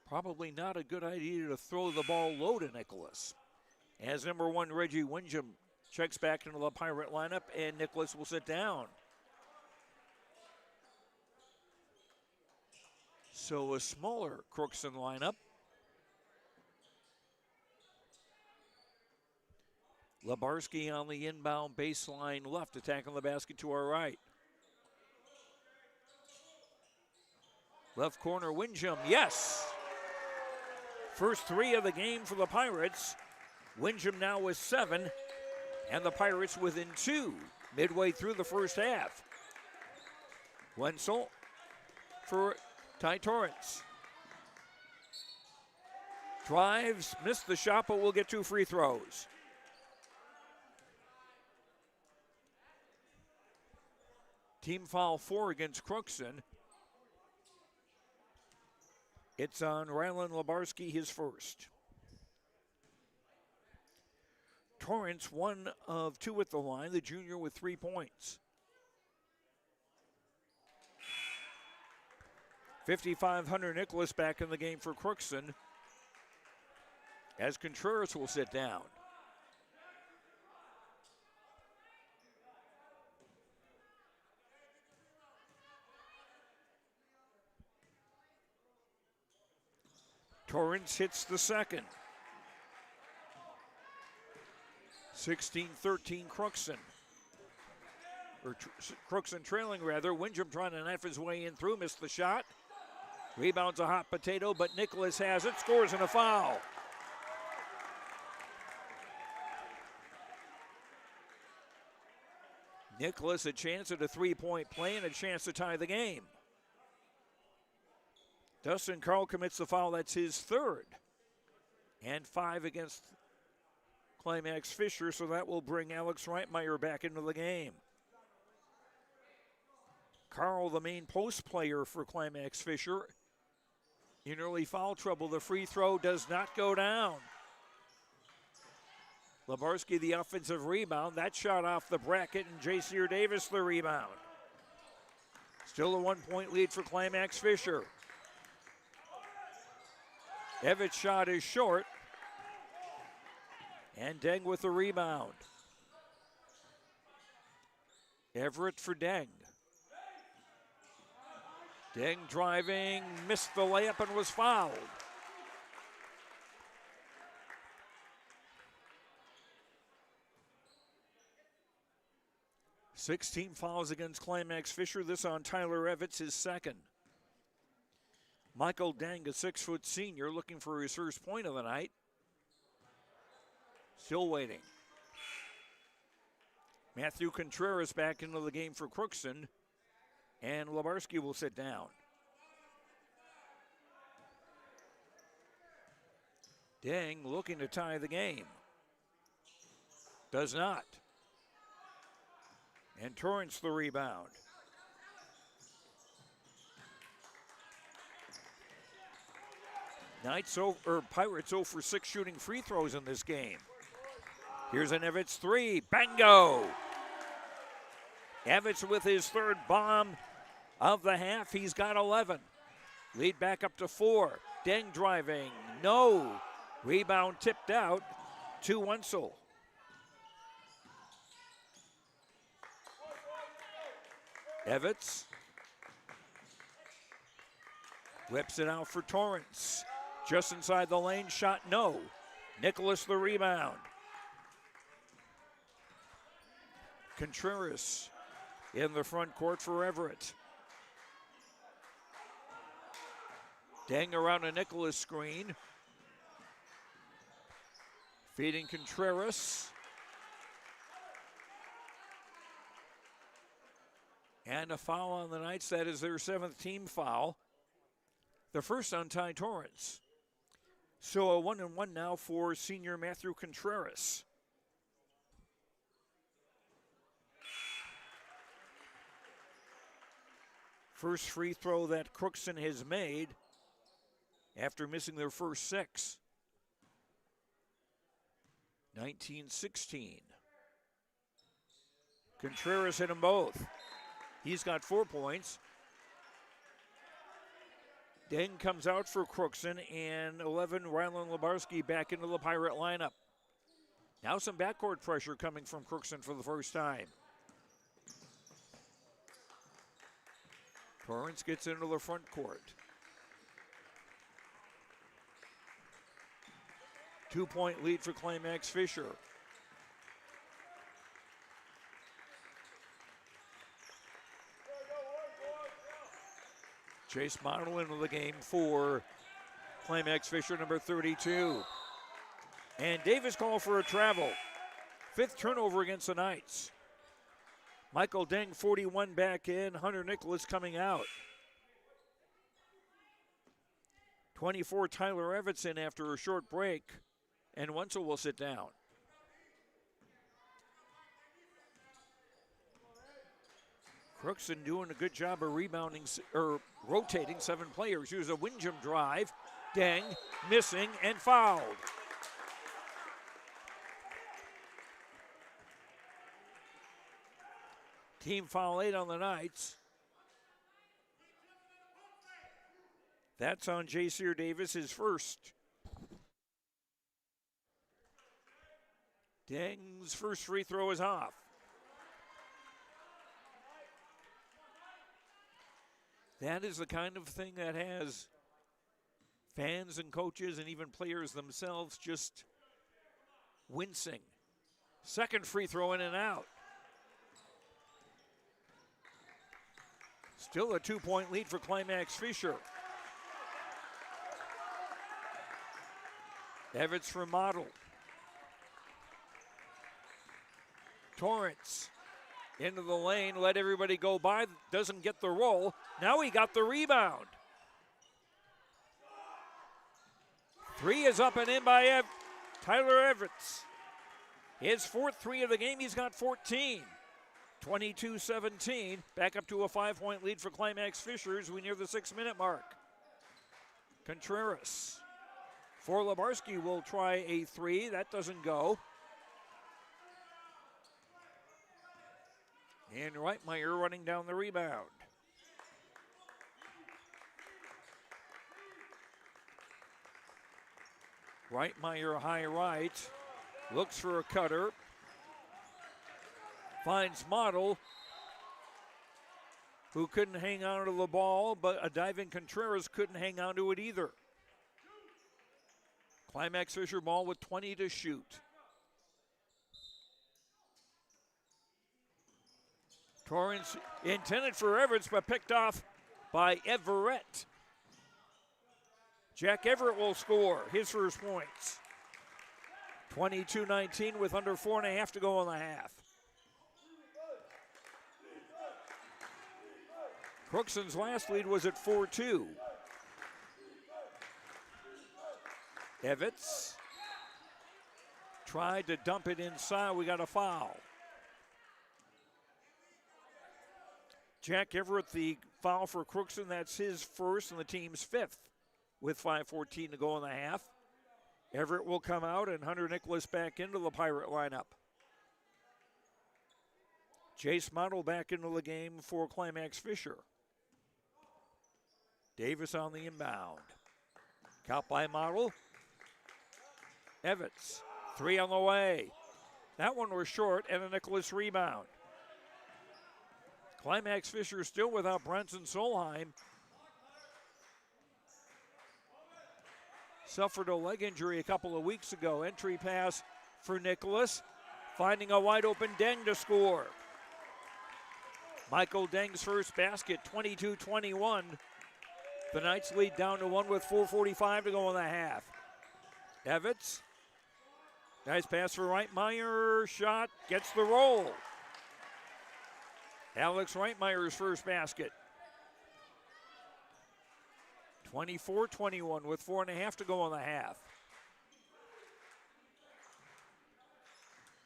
Probably not a good idea to throw the ball low to Nicholas, as number 1 Reggie Windham checks back into the Pirate lineup, and Nicholas will sit down. So a smaller Crookston lineup. Labarski on the inbound baseline left, attacking the basket to our right. Left corner, Windham, yes! First 3 of the game for the Pirates. Windham now with 7, and the Pirates within 2 midway through the first half. Wenzel for Ty Torrance. Drives, missed the shot, but will get 2 free throws. Team foul 4 against Crookston. It's on Rylan Labarski, his first. Torrance, 1 of 2 at the line, the junior with 3 points. 5,500 Nicholas back in the game for Crookston, as Contreras will sit down. Torrance hits the second. 16-13 Crookston. Crookston trailing rather. Windham trying to knife his way in through, missed the shot. Rebounds a hot potato, but Nicholas has it, scores and a foul. Nicholas a chance at a 3-point play and a chance to tie the game. Dustin Carl commits the foul, that's his 3rd. And 5 against Climax-Fisher, so that will bring Alex Reitmeyer back into the game. Carl, the main post player for Climax-Fisher, in early foul trouble. The free throw does not go down. Labarski, the offensive rebound. That shot off the bracket, and J.C.R. Davis, the rebound. Still a 1-point lead for Climax-Fisher. Evans' shot is short. And Deng with the rebound. Everett for Deng. Deng driving, missed the layup and was fouled. Sixteen fouls against Climax-Fisher. This on Tyler Evans, his 2nd. Michael Deng, a 6-foot senior, looking for his first point of the night. Still waiting. Matthew Contreras back into the game for Crookston, and Labarski will sit down. Deng looking to tie the game. Does not. And Torrance the rebound. Pirates 0 for 6 shooting free throws in this game. Here's an Evans 3, bango! Evans with his 3rd bomb of the half, he's got 11. Lead back up to 4. Deng driving, no. Rebound tipped out to Wenzel. Evans whips it out for Torrance. Just inside the lane, shot no. Nicholas the rebound. Contreras in the front court for Everett. Deng around a Nicholas screen. Feeding Contreras. And a foul on the Knights. That is their 7th team foul. The first on Ty Torrance. So a 1-1 now for senior Matthew Contreras. First free throw that Crookston has made after missing their first 6. 19-16. Contreras hit them both. He's got 4 points. Deng comes out for Crookston, and 11, Rylan Lebarski back into the Pirate lineup. Now some backcourt pressure coming from Crookston for the first time. Torrance gets into the front court. 2-point lead for Climax-Fisher. Chase Model into the game for Climax-Fisher, number 32. And Davis called for a travel. 5th turnover against the Knights. Michael Deng, 41 back in. Hunter Nicholas coming out. 24, Tyler Evans in after a short break. And Wenzel will sit down. Crookston doing a good job of rebounding, or rotating 7 players. Here's a Windjam drive. Deng missing and fouled. Team foul 8 on the Knights. That's on Jaseer Davis, his first. Deng's first free throw is off. That is the kind of thing that has fans and coaches and even players themselves just wincing. Second free throw in and out. Still a 2-point lead for Climax-Fisher. Evans from Model. Torrance into the lane, let everybody go by, doesn't get the roll. Now he got the rebound. 3 is up and in by Tyler Evans. His 4th 3 of the game, he's got 14. 22-17, back up to a 5-point lead for Climax-Fisher as we near the 6-minute mark. Contreras. For Lebarski will try a 3, that doesn't go. And Reitmeyer running down the rebound. Reitmeyer high right, looks for a cutter. Finds Model, who couldn't hang on to the ball, but a diving Contreras couldn't hang on to it either. Climax-Fisher ball with 20 to shoot. Torrance intended for Everett, but picked off by Everett. Jack Everett will score his first points. 22-19 with under 4.5 to go in the half. Crookston's last lead was at 4-2. Evans tried to dump it inside. We got a foul. Jack Everett, the foul for Crookston, that's his first and the team's 5th with 5:14 to go in the half. Everett will come out and Hunter Nicholas back into the Pirate lineup. Chase Model back into the game for Climax-Fisher. Davis on the inbound. Caught by Model. Evans, 3 on the way. That one was short and a Nicholas rebound. Climax-Fisher still without Bronson Solheim. Suffered a leg injury a couple of weeks ago. Entry pass for Nicholas. Finding a wide open Deng to score. Michael Deng's first basket, 22-21. The Knights lead down to 1 with 4:45 to go in the half. Evans. Nice pass for Reitmeyer. Shot. Gets the roll. Alex Reitmeyer's first basket. 24-21 with 4.5 to go in the half.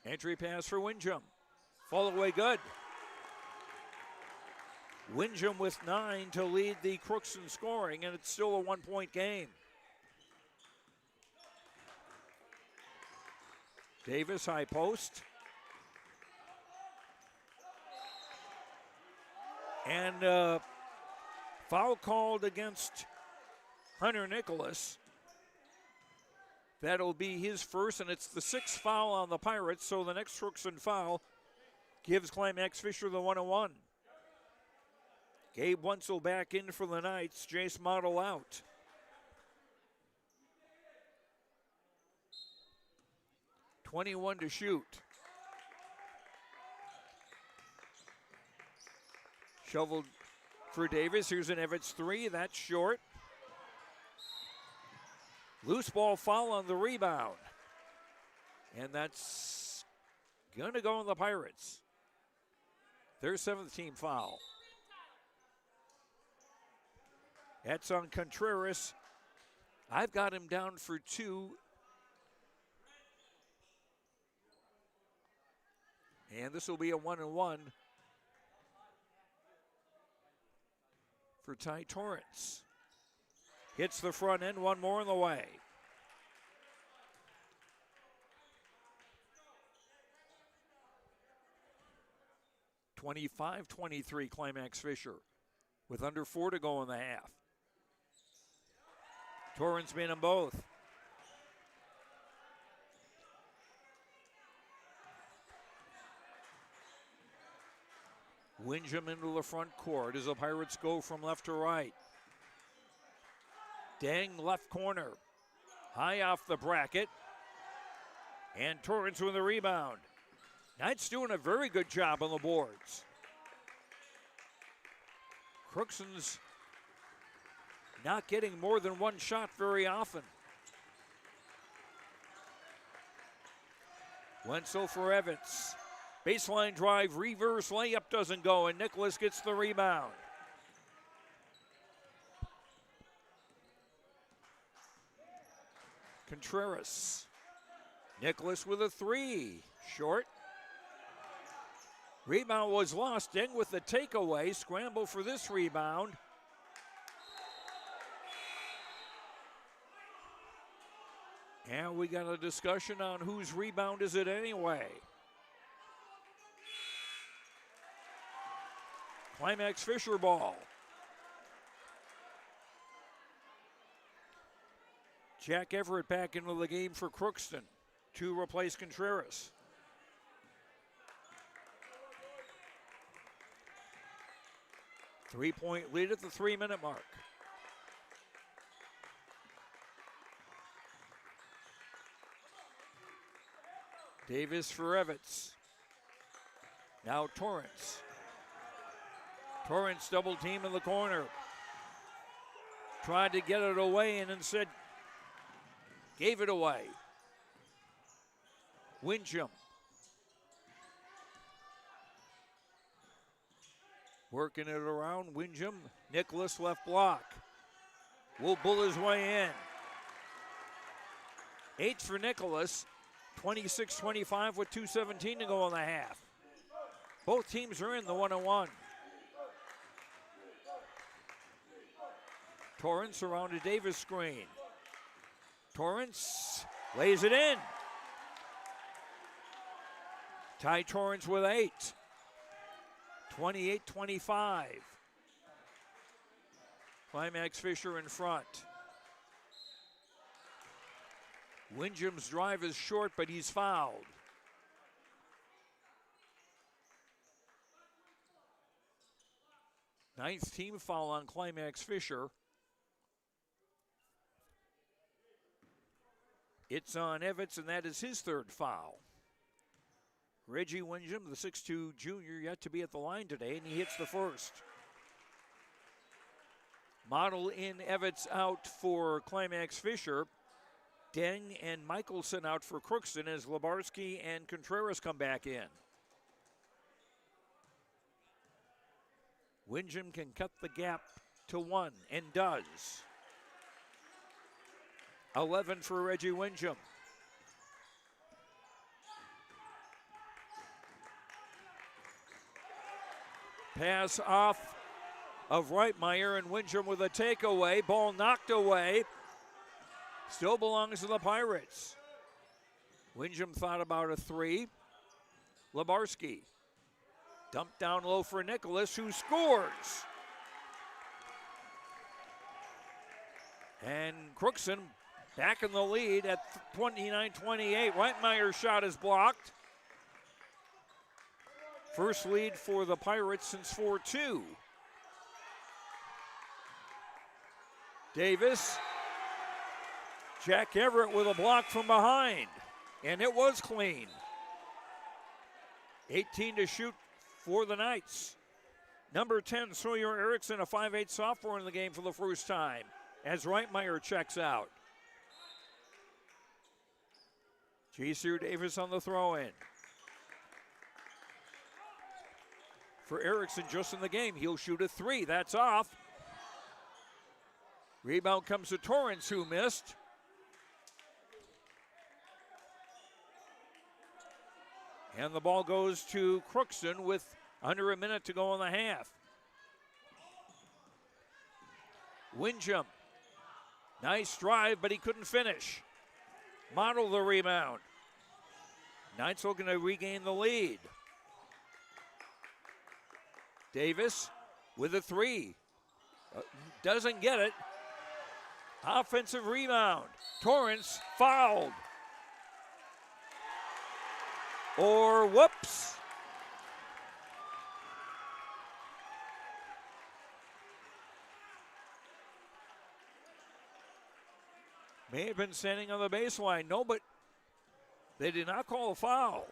Entry pass for Windjam. Fall away good. Windjam with 9 to lead the Crookston scoring, and it's still a 1-point game. Davis, high post. And foul called against Hunter Nicholas. That'll be his first, and it's the 6th foul on the Pirates, so the next Crookston foul gives Climax-Fisher the 1-1. Gabe Wentzel back in for the Knights. Jace Model out. .21 to shoot. Shoveled for Davis. Here's an Evans 3. That's short. Loose ball foul on the rebound. And that's going to go on the Pirates. Their 7th team foul. That's on Contreras. I've got him down for 2. And this will be a 1-1 for Ty Torrance. Hits the front end, one more in the way. (25-23) Climax-Fisher with under 4 to go in the half. Torrance made them both. Windjam into the front court as the Pirates go from left to right. Dang left corner. High off the bracket. And Torrance with a rebound. Knights doing a very good job on the boards. Crookston's not getting more than one shot very often. Wentzel for Evans. Baseline drive, reverse layup doesn't go, and Nicholas gets the rebound. Contreras. Nicholas with a 3. Short. Rebound was lost. Deng with the takeaway. Scramble for this rebound. And we got a discussion on whose rebound is it anyway. Climax-Fisher ball. Jack Everett back into the game for Crookston to replace Contreras. Three-point lead at the 3-minute mark. Davis for Evans. Now Torrance. Torrance double team in the corner. Tried to get it away and instead gave it away. Windjam. Working it around. Windjam. Nicholas left block. Will bull his way in. 8 for Nicholas. 26-25 with 2:17 to go in the half. Both teams are in the 1-1. Torrance around a Davis screen. Torrance lays it in. Ty Torrance with 8. 28-25. Climax-Fisher in front. Windjam's drive is short, but he's fouled. Ninth team foul on Climax-Fisher. It's on Evans, and that is his 3rd foul. Reggie Windjam, the 6'2 junior, yet to be at the line today, and he hits the first. Model in, Evans out for Climax-Fisher. Deng and Michelson out for Crookston as Labarski and Contreras come back in. Windjam can cut the gap to 1 and does. 11 for Reggie Windjam. Pass off of Reitmeyer, and Windham with a takeaway. Ball knocked away. Still belongs to the Pirates. Windham thought about a three. Lebarski dumped down low for Nicholas, who scores. And Crookston back in the lead at 29-28. Reitmeyer's shot is blocked. First lead for the Pirates since 4-2. Davis. Jack Everett with a block from behind. And it was clean. 18 to shoot for the Knights. Number 10, Sawyer Erickson, a 5'8 sophomore in the game for the first time, as Reitmeyer checks out. J.C. Davis on the throw-in. For Erickson, just in the game, he'll shoot a three. That's off. Rebound comes to Torrance, who missed. And the ball goes to Crookston with under a minute to go in the half. Windham. Nice drive, but he couldn't finish. Model the rebound. Knights looking to regain the lead. Davis with a three. Doesn't get it. Offensive rebound. Torrance fouled. Or whoops. May have been standing on the baseline. No, but they did not call a foul.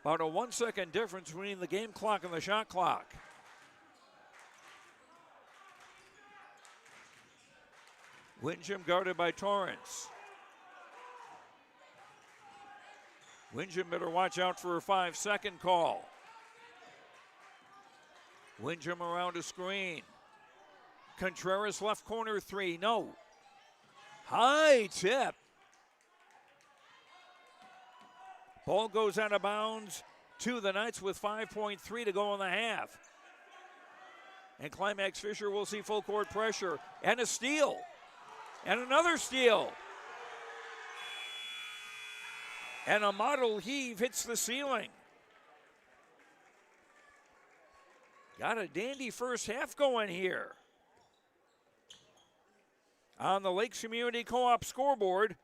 About a 1 second difference between the game clock and the shot clock. Windham guarded by Torrance. Windham better watch out for a 5-second call. Windham around a screen. Contreras left corner three, no. High tip. Ball goes out of bounds to the Knights with 5.3 to go in the half. And Climax-Fisher will see full court pressure and a steal. And another steal. And a model heave hits the ceiling. Got a dandy first half going here. On the Lakes Community Co-op scoreboard,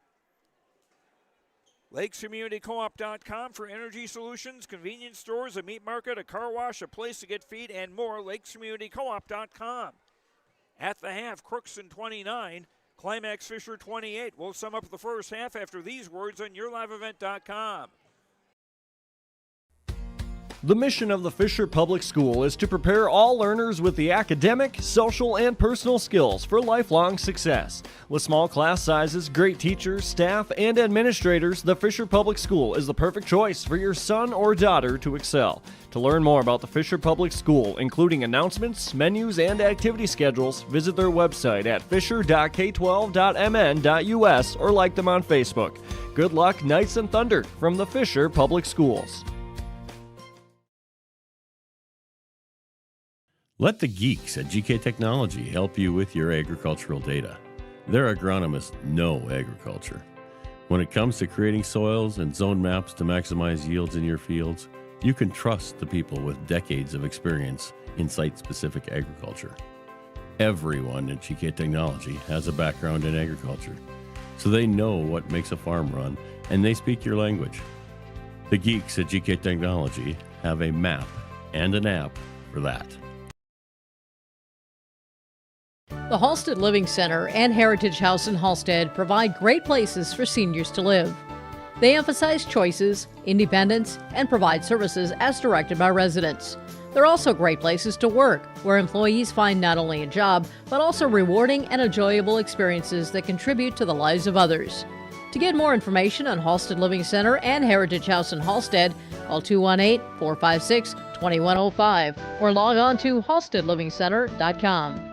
lakescommunitycoop.com for energy solutions, convenience stores, a meat market, a car wash, a place to get feed, and more. lakescommunitycoop.com. At the half, Crookston 29, Climax-Fisher 28. We'll sum up the first half after these words on yourliveevent.com. The mission of the Fisher Public School is to prepare all learners with the academic, social, and personal skills for lifelong success. With small class sizes, great teachers, staff, and administrators, the Fisher Public School is the perfect choice for your son or daughter to excel. To learn more about the Fisher Public School, including announcements, menus, and activity schedules, visit their website at fisher.k12.mn.us or like them on Facebook. Good luck, Knights and Thunder, from the Fisher Public Schools. Let the geeks at GK Technology help you with your agricultural data. Their agronomists know agriculture. When it comes to creating soils and zone maps to maximize yields in your fields, you can trust the people with decades of experience in site-specific agriculture. Everyone at GK Technology has a background in agriculture, so they know what makes a farm run, and they speak your language. The geeks at GK Technology have a map and an app for that. The Halstead Living Center and Heritage House in Halstead provide great places for seniors to live. They emphasize choices, independence, and provide services as directed by residents. They're also great places to work, where employees find not only a job, but also rewarding and enjoyable experiences that contribute to the lives of others. To get more information on Halstead Living Center and Heritage House in Halstead, call 218-456-2105 or log on to halsteadlivingcenter.com.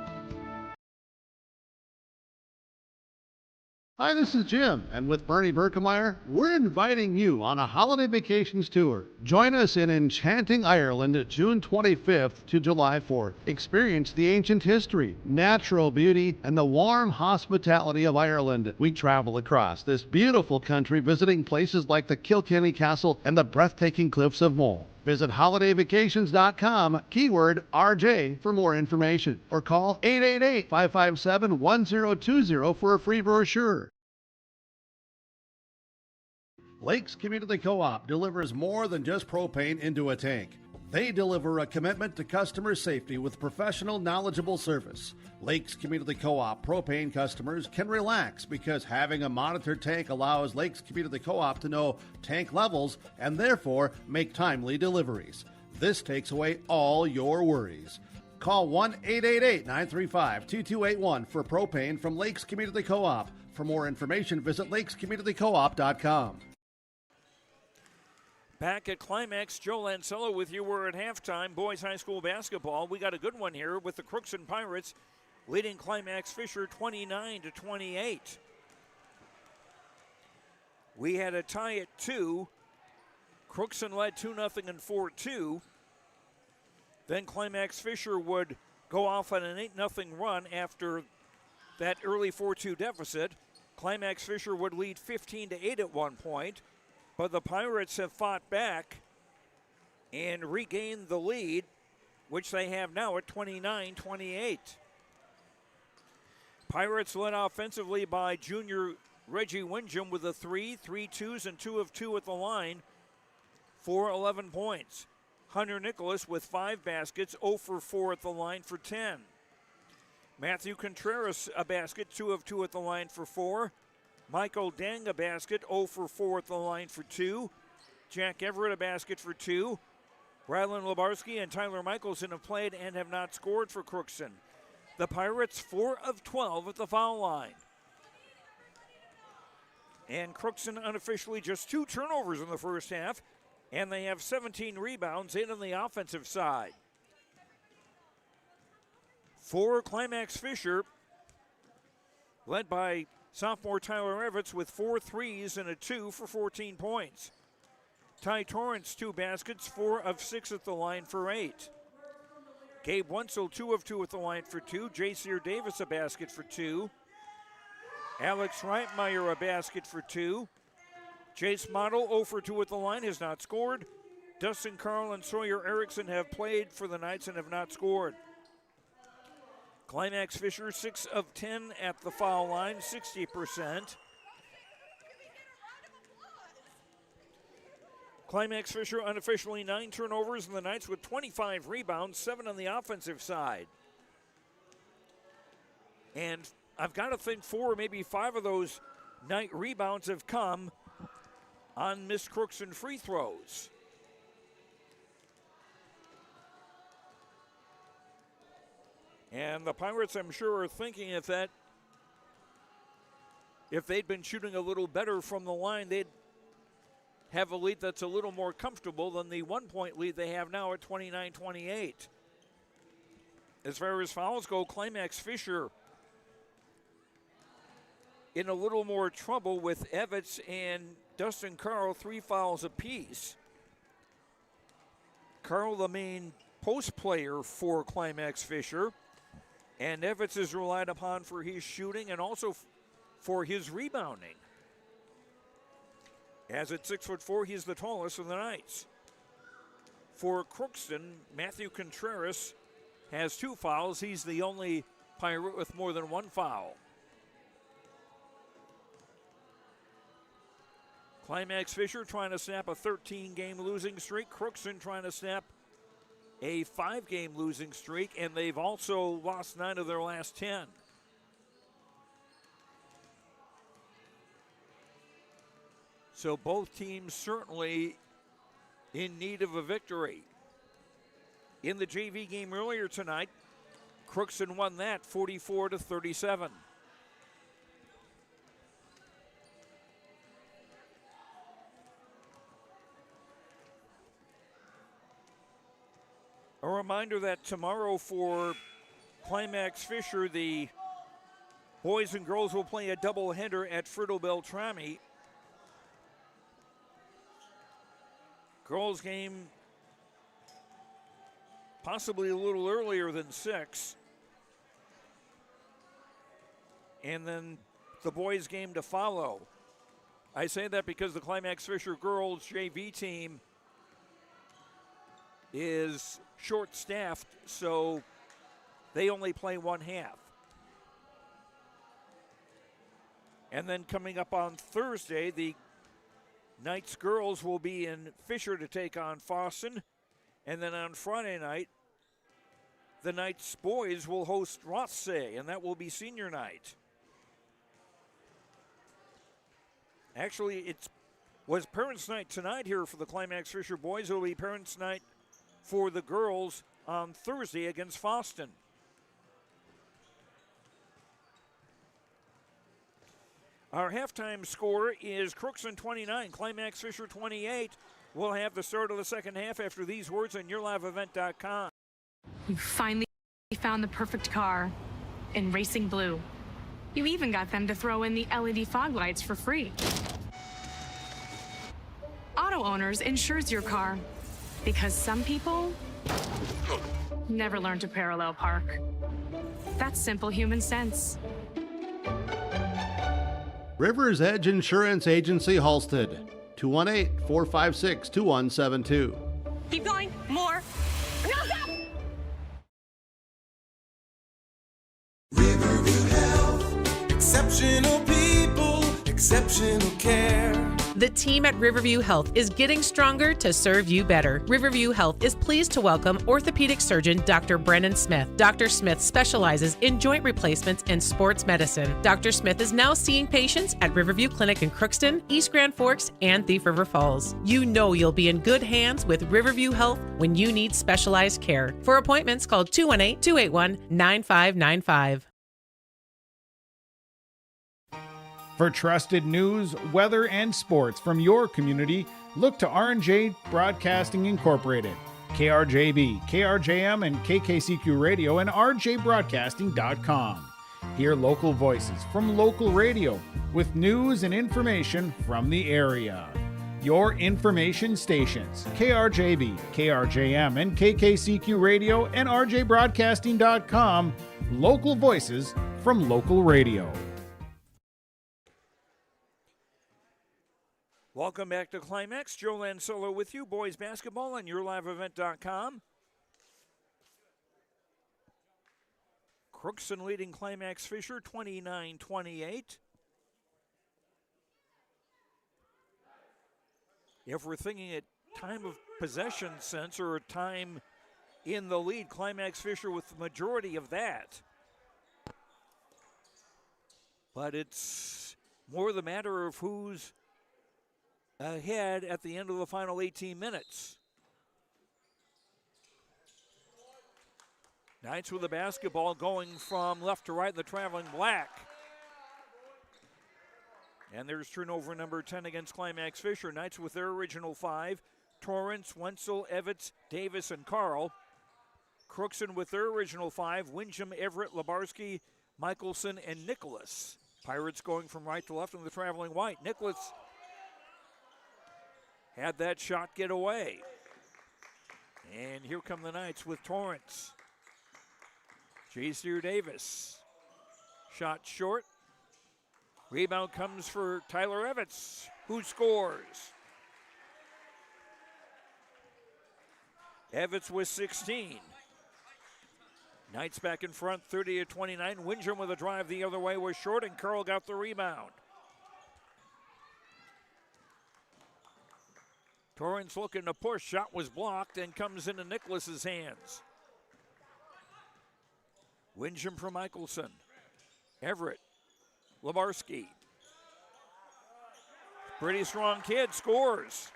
Hi, this is Jim, and with Bernie Berkemeyer, we're inviting you on a holiday vacations tour. Join us in enchanting Ireland, June 25th to July 4th. Experience the ancient history, natural beauty, and the warm hospitality of Ireland. We travel across this beautiful country, visiting places like the Kilkenny Castle and the breathtaking cliffs of Moll. Visit holidayvacations.com, keyword RJ, for more information, or call 888-557-1020 for a free brochure. Lakes Community Co-op delivers more than just propane into a tank. They deliver a commitment to customer safety with professional, knowledgeable service. Lakes Community Co-op propane customers can relax because having a monitored tank allows Lakes Community Co-op to know tank levels and therefore make timely deliveries. This takes away all your worries. Call 1-888-935-2281 for propane from Lakes Community Co-op. For more information, visit lakescommunitycoop.com. Back at Climax, Joe Lancello with you. We're at halftime. Boys high school basketball. We got a good one here with the Crookston Pirates leading Climax-Fisher 29-28. We had a tie at 2. Crookston led 2-0 and 4-2. Then Climax-Fisher would go off on an 8-0 run after that early 4-2 deficit. Climax-Fisher would lead 15-8 at one point. But the Pirates have fought back and regained the lead, which they have now at 29-28. Pirates led offensively by junior Reggie Winjum with a 3 twos, and 2 of 2 at the line for 11 points. Hunter Nicholas with 5 baskets, 0 for 4 at the line for 10. Matthew Contreras a basket, 2 of 2 at the line for 4. Michael Deng a basket, 0 for 4 at the line for 2. Jack Everett a basket for 2. Rylan Labarski and Tyler Michelson have played and have not scored for Crookston. The Pirates 4 of 12 at the foul line. And Crookston unofficially just 2 turnovers in the first half, and they have 17 rebounds in on the offensive side. For Climax-Fisher, led by sophomore Tyler Evans with 4 threes and a 2 for 14 points. Ty Torrance, 2 baskets, 4 of 6 at the line for 8. Gabe Wenzel, 2 of 2 at the line for 2. Jacier Davis, a basket for 2. Alex Reitmeyer, a basket for 2. Jace Model, 0 for 2 at the line, has not scored. Dustin Carl and Sawyer Erickson have played for the Knights and have not scored. Climax-Fisher, 6 of 10 at the foul line, 60%. Climax-Fisher unofficially 9 turnovers, and the Knights with 25 rebounds, 7 on the offensive side. And I've got to think 4, maybe 5 of those Knight rebounds have come on missed Crookston free throws. And the Pirates, I'm sure, are thinking if they'd been shooting a little better from the line, they'd have a lead that's a little more comfortable than the 1-point lead they have now at 29-28. As far as fouls go, Climax-Fisher in a little more trouble with Evans and Dustin Carl, 3 fouls apiece. Carl, the main post player for Climax-Fisher, and Evans is relied upon for his shooting and also for his rebounding. As at 6'4", he's the tallest of the Knights. For Crookston, Matthew Contreras has 2 fouls. He's the only Pirate with more than 1 foul. Climax-Fisher trying to snap a 13-game losing streak. Crookston trying to snap a 5-game losing streak, and they've also lost 9 of their last 10. So both teams certainly in need of a victory. In the JV game earlier tonight, Crookston won that 44-37. A reminder that tomorrow for Climax-Fisher, the Boys and girls will play a doubleheader at Frito Beltrami. Girls game possibly a little earlier than 6. And then the boys game to follow. I say that because the Climax-Fisher girls JV team is short-staffed, so they only play one half. And then coming up on Thursday, the Knights girls will be in Fisher to take on Fosston. And then on Friday night, the Knights boys will host Rothsay, and that will be senior night. Actually, it was Parents' Night tonight here for the Climax-Fisher boys. It will be Parents' Night for the girls on Thursday against Fosston. Our halftime score is Crookston 29, Climax-Fisher 28. We'll have the start of the second half after these words on YourLiveEvent.com. You finally found the perfect car in racing blue. You even got them to throw in the LED fog lights for free. Auto Owners insures your car because some people never learn to parallel park. That's simple human sense. Rivers Edge Insurance Agency, Halstead, 218-456-2172. Keep going. More. No, stop! Riverview Health, exceptional people, exceptional care. The team at Riverview Health is getting stronger to serve you better. Riverview Health is pleased to welcome orthopedic surgeon Dr. Brennan Smith. Dr. Smith specializes in joint replacements and sports medicine. Dr. Smith is now seeing patients at Riverview Clinic in Crookston, East Grand Forks, and Thief River Falls. You know you'll be in good hands with Riverview Health when you need specialized care. For appointments, call 218-281-9595. For trusted news, weather, and sports from your community, look to R&J Broadcasting Incorporated, KRJB, KRJM, and KKCQ Radio, and rjbroadcasting.com. Hear local voices from local radio with news and information from the area. Your information stations, KRJB, KRJM, and KKCQ Radio, and rjbroadcasting.com. Local voices from local radio. Welcome back to Climax. Joe Lancello with you. Boys basketball on YourLiveEvent.com. Crookston leading Climax-Fisher 29-28. If we're thinking at time of possession sense or time in the lead, Climax-Fisher with the majority of that. But it's more the matter of who's ahead at the end of the final 18 minutes. Knights with the basketball going from left to right in the traveling black. And there's turnover number 10 against Climax-Fisher. Knights with their original 5. Torrance, Wenzel, Evitz, Davis, and Carl. Crookston with their original 5. Windham, Everett, Labarski, Michelson, and Nicholas. Pirates going from right to left in the traveling white. Nicholas had that shot get away. And here come the Knights with Torrance. J.C. Davis. Shot short. Rebound comes for Tyler Evitz, who scores. Evitz with 16. Knights back in front, 30-29. Windham with a drive the other way was short, and Carl got the rebound. Torrance looking to push. Shot was blocked and comes into Nicholas's hands. Windham for Michelson. Everett. Labarski. Pretty strong kid, scores.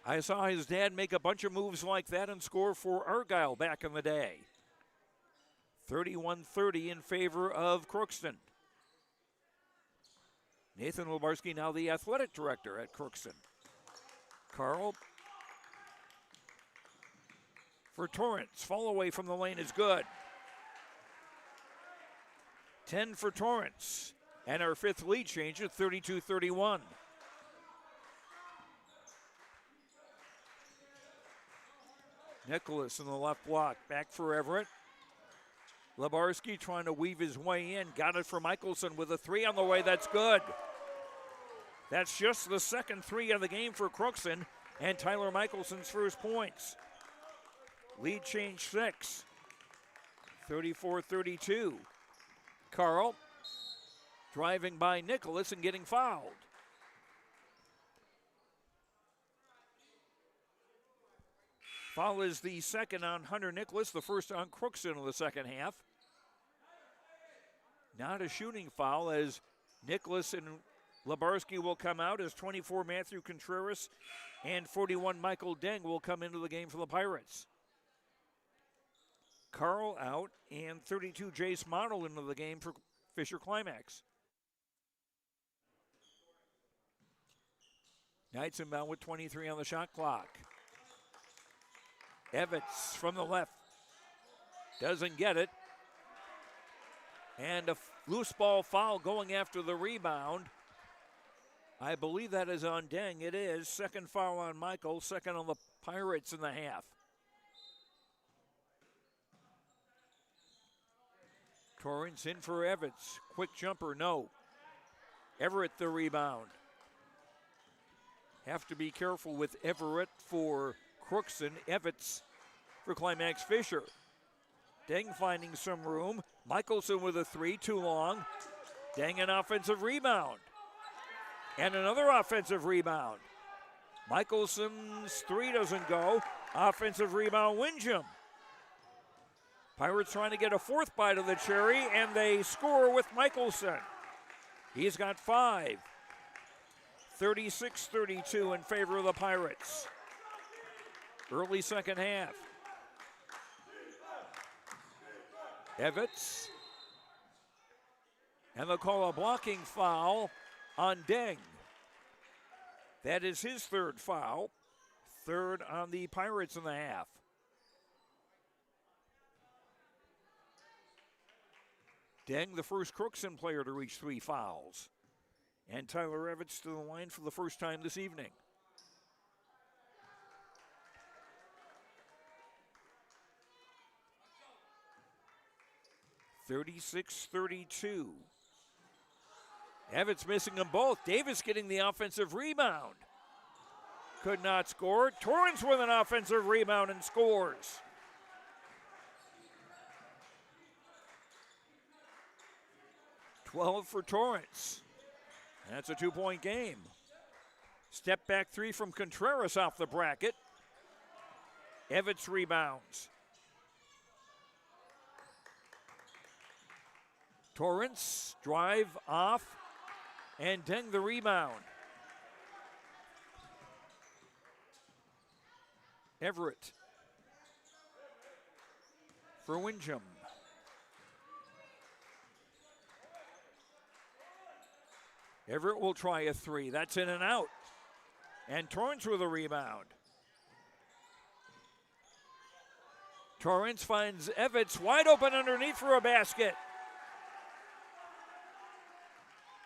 I saw his dad make a bunch of moves like that and score for Argyle back in the day. 31-30 in favor of Crookston. Nathan Labarski now the athletic director at Crookston. Carl for Torrance. Fall away from the lane is good. 10 for Torrance. And our fifth lead change at 32-31. Nicholas in the left block. Back for Everett. Lebarski trying to weave his way in. Got it for Michelson with a three on the way. That's good. That's just the second three of the game for Crookston. And Tyler Michelson's first points. Lead change 6. 34-32. Carl driving by Nicholas and getting fouled. Foul is the second on Hunter Nicholas, the first on Crookston in the second half. Not a shooting foul as Nicholas and Lebarski will come out, as 24 Matthew Contreras and 41 Michael Deng will come into the game for the Pirates. Carl out and 32 Jace Model into the game for Fisher Climax. Knights inbound with 23 on the shot clock. Evans from the left doesn't get it. And a loose ball foul going after the rebound. I believe that is on Deng. It is. Second foul on Michael, second on the Pirates in the half. Torrance in for Evans. Quick jumper, no. Everett the rebound. Have to be careful with Everett for Crookston. Evans for Climax-Fisher. Deng finding some room. Michelson with a three, too long. Deng an offensive rebound. And another offensive rebound. Michelson's three doesn't go. Offensive rebound, Windjam. Pirates trying to get a fourth bite of the cherry, and they score with Michelson. He's got 5. 36-32 in favor of the Pirates. Early second half. Evans. And they'll call a blocking foul on Deng. That is his third foul. Third on the Pirates in the half. Deng, the first Crookston player to reach 3 fouls. And Tyler Evans to the line for the first time this evening. (36-32). Evans missing them both. Davis getting the offensive rebound. Could not score. Torrance with an offensive rebound and scores. (12 for Torrance. That's a 2-point game. Step back three from Contreras off the bracket. Evans rebounds. Torrance drive off and Deng the rebound. Everett for Windjam. Everett will try a three. That's in and out. And Torrance with a rebound. Torrance finds Evans wide open underneath for a basket.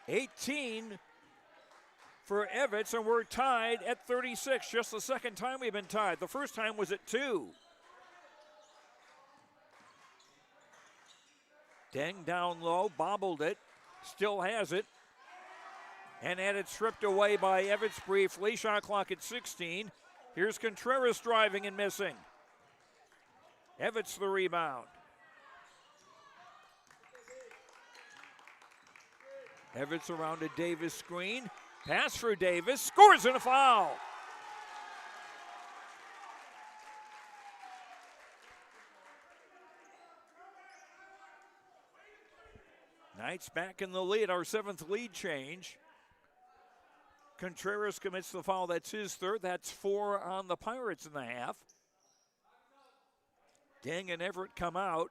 18 for Evans, and we're tied at 36. Just the second time we've been tied. The first time was at 2. Deng down low, bobbled it, still has it. And had it stripped away by Evans briefly. Shot clock at 16. Here's Contreras driving and missing. Evans the rebound. Evans around a Davis screen. Pass for Davis. Scores in a foul. Knights back in the lead. Our 7th lead change. Contreras commits the foul. That's his third. That's 4 on the Pirates in the half. Deng and Everett come out.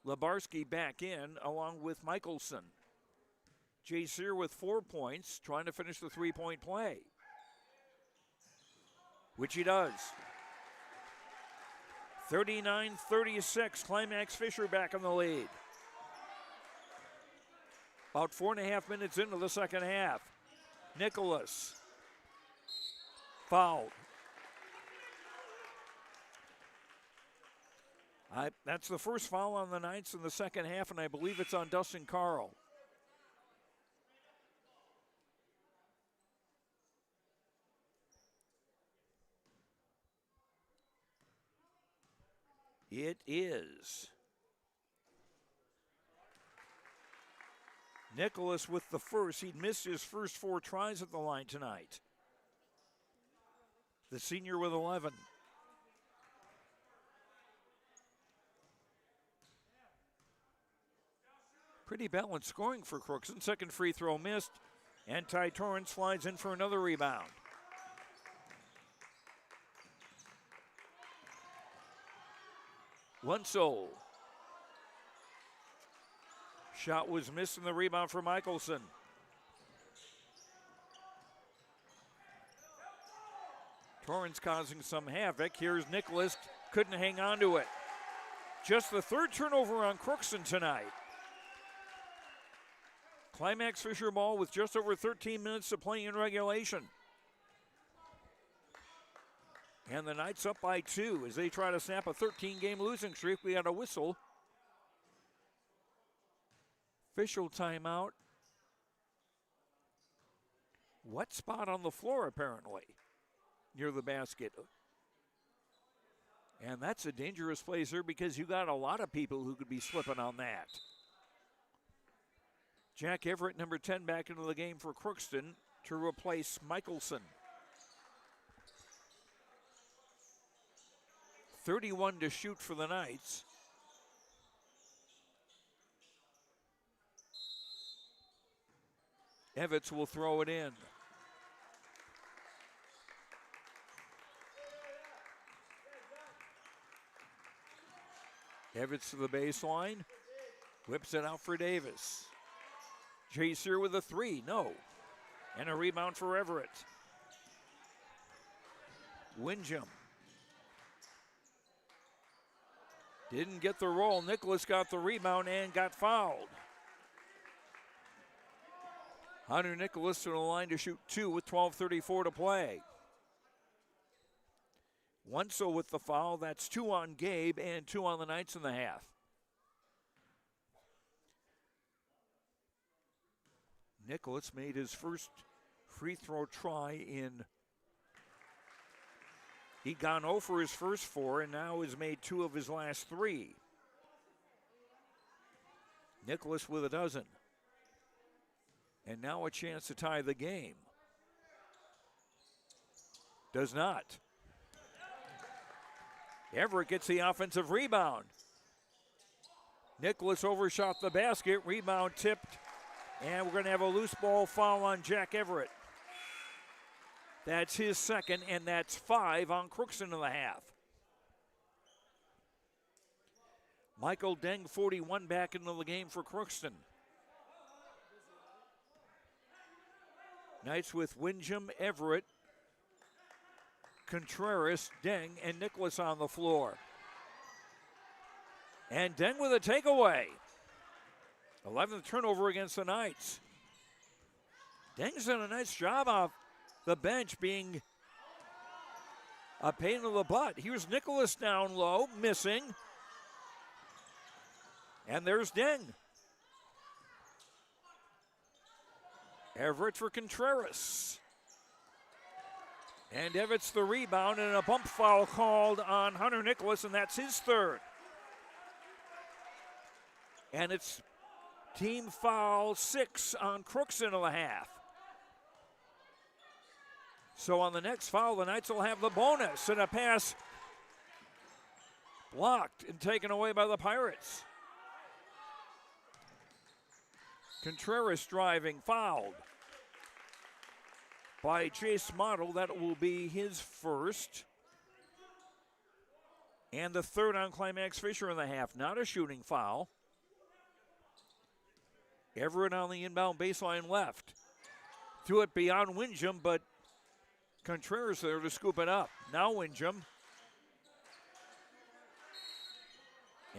Lebarski back in along with Michelson. Jay Sear with 4 points, trying to finish the 3-point play, which he does. 39-36, Climax-Fisher back in the lead. About 4.5 minutes into the second half. Nicholas fouled. That's the first foul on the Knights in the second half, and I believe it's on Dustin Carl. It is. Nicholas with the first. He'd missed his first 4 tries at the line tonight. The senior with 11. Pretty balanced scoring for Crookston. Second free throw missed, and Ty Torrance slides in for another rebound. Lunsell. Shot was missed, and the rebound for Michelson. Torrance causing some havoc. Here's Nicholas, couldn't hang on to it. Just the third turnover on Crookston tonight. Climax-Fisher ball with just over 13 minutes to play in regulation. And the Knights up by 2 as they try to snap a 13-game losing streak. We got a whistle. Official timeout. Wet spot on the floor, apparently, near the basket. And that's a dangerous place here because you got a lot of people who could be slipping on that. Jack Everett, number 10, back into the game for Crookston to replace Michelson. 31 to shoot for the Knights. Evitz will throw it in. Evitz to the baseline. Whips it out for Davis. Jaser with a 3, no. And a rebound for Everett. Windjam. Didn't get the roll. Nicholas got the rebound and got fouled. Hunter Nicholas to the line to shoot 2 with 12:34 to play. Wenzel with the foul. That's 2 on Gabe and 2 on the Knights in the half. Nicholas made his first free throw try in. He'd gone 0 for his first 4 and now has made 2 of his last 3. Nicholas with a dozen. And now a chance to tie the game. Does not. Everett gets the offensive rebound. Nicholas overshot the basket. Rebound tipped. And we're going to have a loose ball foul on Jack Everett. That's his second, and that's 5 on Crookston in the half. Michael Deng, 41, back into the game for Crookston. Knights with Windjam, Everett, Contreras, Deng, and Nicholas on the floor. And Deng with a takeaway. 11th turnover against the Knights. Deng's done a nice job off the bench, being a pain in the butt. Here's Nicholas down low, missing. And there's Deng. Everett for Contreras. And Everett's the rebound, and a bump foul called on Hunter Nicholas, and that's his third. And it's team foul 6 on Crookston in the half. So on the next foul, the Knights will have the bonus, and a pass blocked and taken away by the Pirates. Contreras driving, fouled by Chase Model. That will be his first. And the third on Climax-Fisher in the half. Not a shooting foul. Everett on the inbound baseline left. Threw it beyond Windjam, but Contreras there to scoop it up. Now Windjam.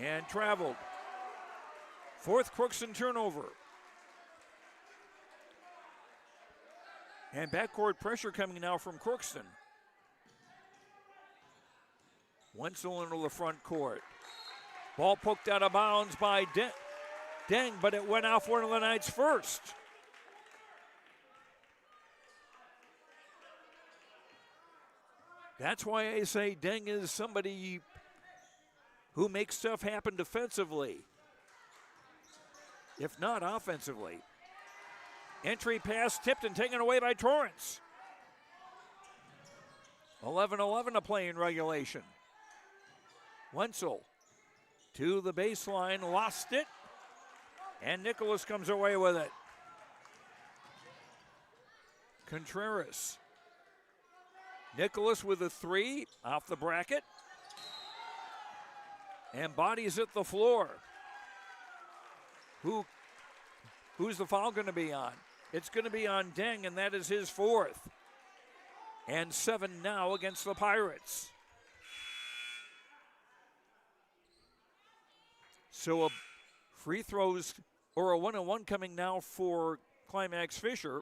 And traveled. Fourth Crookston turnover. And backcourt pressure coming now from Crookston. Wenzel into the front court. Ball poked out of bounds by Deng, but it went off one of the Knights first. That's why I say Deng is somebody who makes stuff happen defensively, if not offensively. Entry pass tipped and taken away by Torrance. 11-11 to play in regulation. Wenzel to the baseline, lost it, and Nicholas comes away with it. Contreras. Nicholas with a three off the bracket and bodies at the floor. Who's the foul going to be on? It's going to be on Deng, and that is his fourth. And 7 now against the Pirates. So a free throws or a 1-on-1 coming now for Climax-Fisher.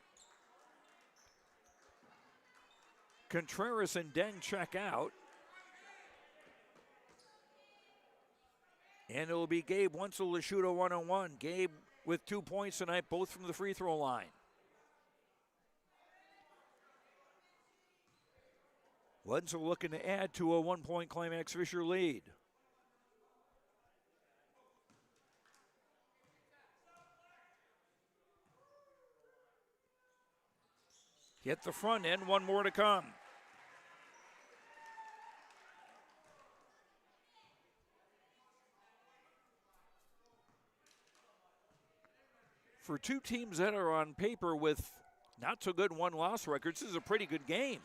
Contreras and Deng check out. And it will be Gabe Wenzel to shoot a 1-on-1. Gabe with 2 points tonight, both from the free throw line. Wenzel looking to add to a 1-point Climax-Fisher lead. Hit the front end, one more to come. For two teams that are on paper with not so good one-loss records, this is a pretty good game.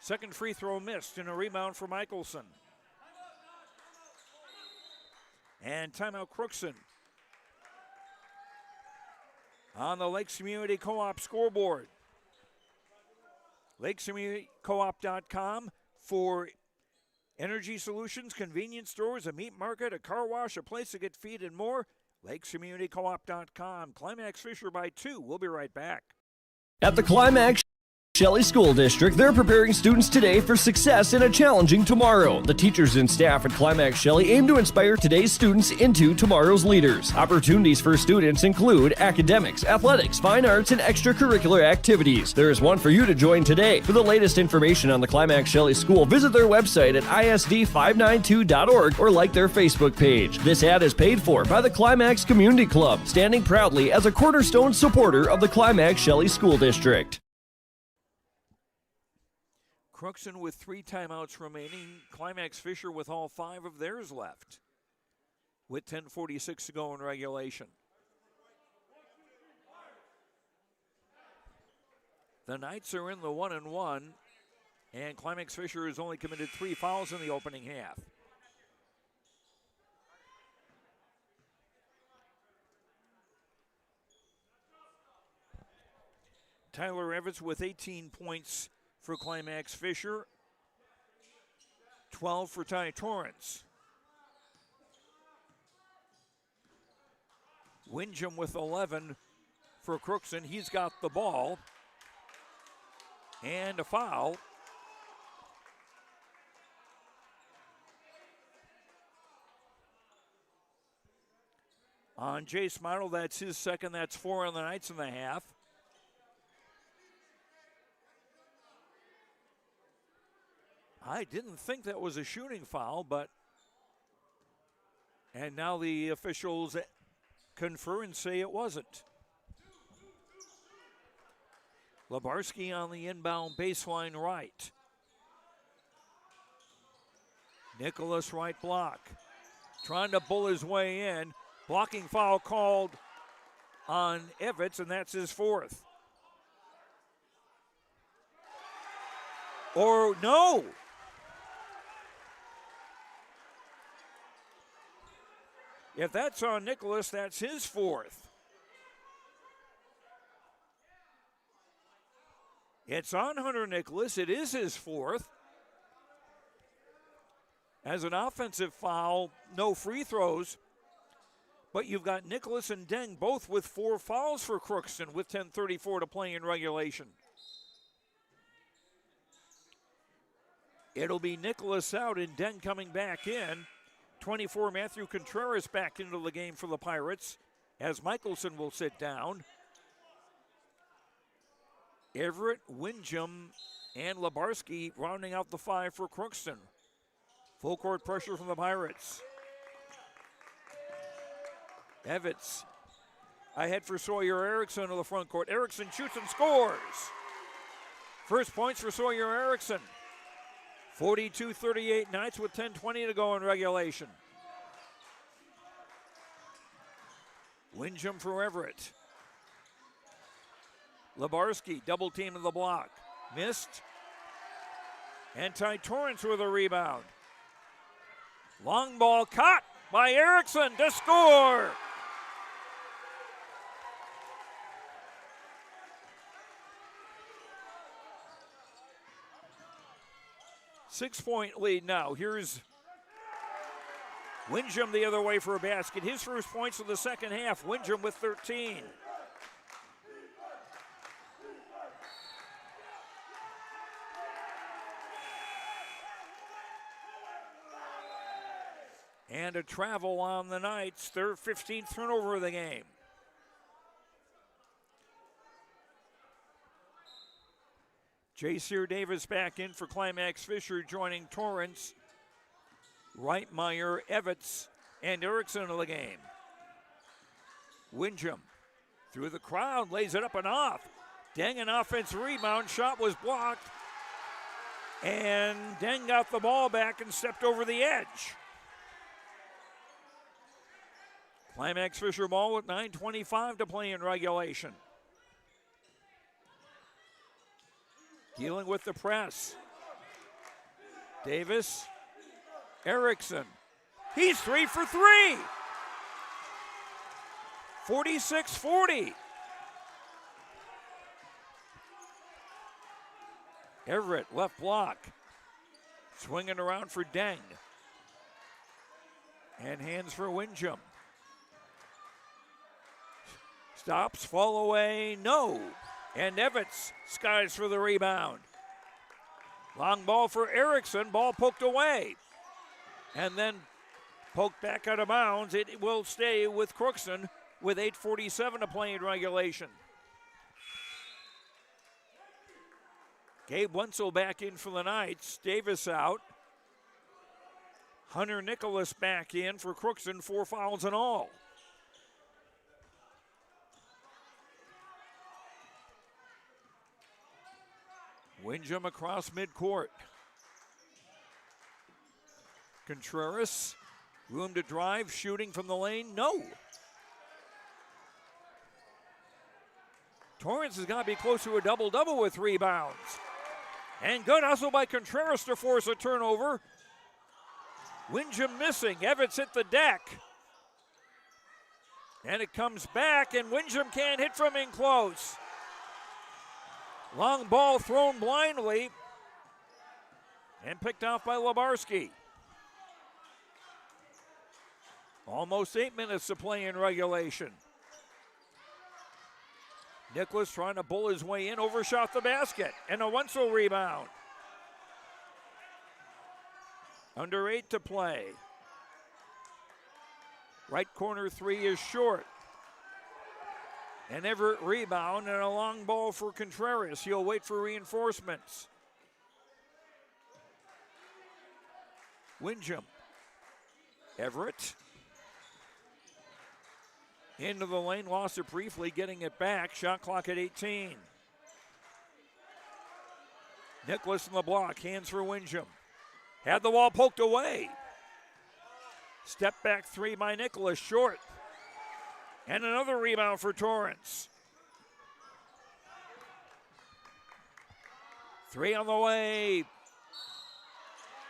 Second free throw missed and a rebound for Michelson. And timeout Crookston. On the Lakes Community Co-op scoreboard. LakesCommunityCoop.com for energy solutions, convenience stores, a meat market, a car wash, a place to get feed, and more. LakesCommunityCoop.com. Climax-Fisher by 2. We'll be right back. At the Climax Shelley School District, they're preparing students today for success in a challenging tomorrow. The teachers and staff at Climax Shelley aim to inspire today's students into tomorrow's leaders. Opportunities for students include academics, athletics, fine arts, and extracurricular activities. There is one for you to join today. For the latest information on the Climax Shelley School, visit their website at isd592.org or like their Facebook page. This ad is paid for by the Climax Community Club, standing proudly as a cornerstone supporter of the Climax Shelley School District. Crookston with 3 timeouts remaining. Climax-Fisher with all 5 of theirs left, with 10:46 to go in regulation. The Knights are in the 1-and-1, and Climax-Fisher has only committed 3 fouls in the opening half. Tyler Evans with 18 points for Climax-Fisher, 12 for Ty Torrance. Windjam with 11 for Crookston. He's got the ball. And a foul. On Jace Martle, that's his second. That's 4 on the Knights in the half. I didn't think that was a shooting foul, but, and now the officials confer and say it wasn't. Labarski on the inbound baseline right. Nicholas right block. Trying to bull his way in. Blocking foul called on Evans, and that's his 4th. Or no. If that's on Nicholas, that's his 4th. It's on Hunter Nicholas. It is his 4th. As an offensive foul, no free throws. But you've got Nicholas and Deng both with 4 fouls for Crookston with 10:34 to play in regulation. It'll be Nicholas out and Den coming back in. 24, Matthew Contreras back into the game for the Pirates as Michelson will sit down. Everett, Windjam, and Lebarski rounding out the 5 for Crookston. Full court pressure from the Pirates. Evans ahead for Sawyer Erickson to the front court. Erickson shoots and scores. First points for Sawyer Erickson. 42-38 Knights with 10:20 to go in regulation. Windjam for Everett. Lebarski double team to the block. Missed. And Ty Torrance with a rebound. Long ball caught by Erickson to score. Six-point lead now. Here's Windjam the other way for a basket. His first points of the second half. Windjam with 13. And a travel on the Knights. Their 15th turnover of the game. J.C. Davis back in for Climax-Fisher, joining Torrance, Reitmeyer, Evans, and Erickson in the game. Windjam through the crowd, lays it up and off. Deng an offensive rebound, shot was blocked, and Deng got the ball back and stepped over the edge. Climax-Fisher ball with 9:25 to play in regulation. Dealing with the press. Davis, Erickson. He's 3 for 3. 46-40. Everett, left block. Swinging around for Deng. And hands for Windjam. Stops, fall away, no. And Evans skies for the rebound. Long ball for Erickson, ball poked away. And then poked back out of bounds. It will stay with Crookston with 8:47 to play in regulation. Gabe Wenzel back in for the Knights. Davis out. Hunter Nicholas back in for Crookston, 4 fouls in all. Windjam across midcourt. Contreras, room to drive, shooting from the lane, no. Torrance has got to be close to a double-double with rebounds. And good hustle by Contreras to force a turnover. Windjam missing, Evans hit the deck. And it comes back, and Windjam can't hit from in close. Long ball thrown blindly and picked off by Lebarski. Almost 8 minutes to play in regulation. Nicholas trying to bull his way in, overshot the basket, and a Wenzel rebound. Under 8 to play. Right corner 3 is short. An Everett rebound and a long ball for Contreras. He'll wait for reinforcements. Windjam. Everett. Into the lane, lost it briefly, getting it back. Shot clock at 18. Nicholas in the block, hands for Windjam. Had the ball poked away. Step back 3 by Nicholas, short. And another rebound for Torrance. 3 on the way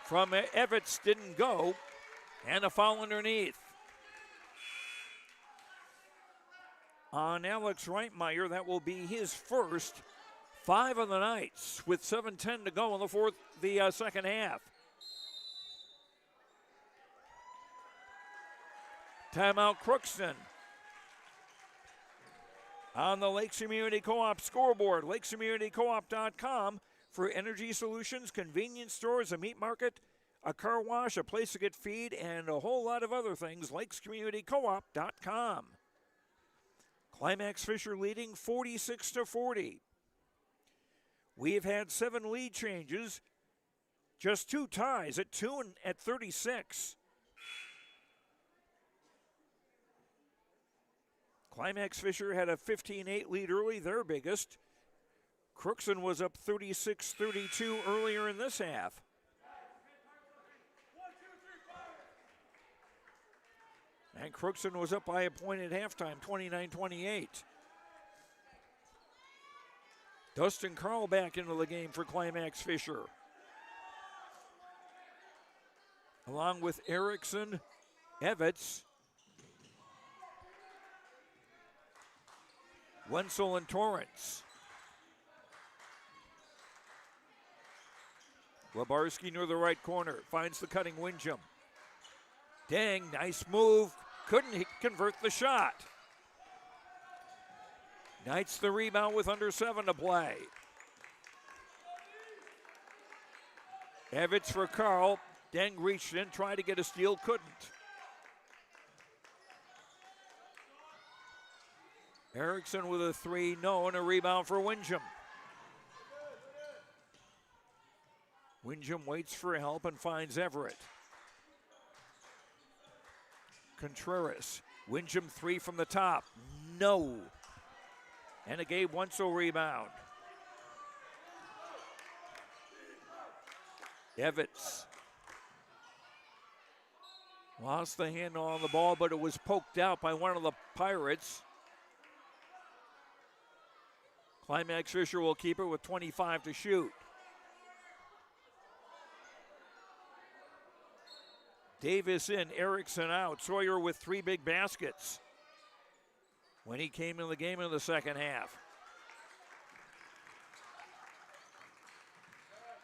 from Evans, didn't go. And a foul underneath. On Alex Reitmeyer, that will be his first 5 of the Knights with 7:10 to go in the second half. Timeout Crookston. On the Lakes Community Co-op scoreboard, lakescommunitycoop.com for energy solutions, convenience stores, a meat market, a car wash, a place to get feed, and a whole lot of other things. LakesCommunityCoop.com. Climax-Fisher leading 46-40. We've had 7 lead changes, just 2 ties at 2 and at 36. Climax-Fisher had a 15-8 lead early, their biggest. Crookston was up 36-32 earlier in this half. And Crookston was up by a point at halftime, 29-28. Dustin Carl back into the game for Climax-Fisher. Along with Erickson, Evitz, Wenzel, and Torrance. Labarski near the right corner, finds the cutting Windjam. Dang, nice move. Couldn't convert the shot. Knights the rebound with under 7 to play. Evitz for Carl. Deng reached in, tried to get a steal, couldn't. Erickson with a 3, no, and a rebound for Windjam. Windjam waits for help and finds Everett. Contreras. Windjam 3 from the top. No. And a Gabe Wenzel rebound. Evitz. Lost the handle on the ball, but it was poked out by one of the Pirates. Climax-Fisher will keep it with 25 to shoot. Davis in, Erickson out. Sawyer with 3 big baskets when he came in the game in the second half.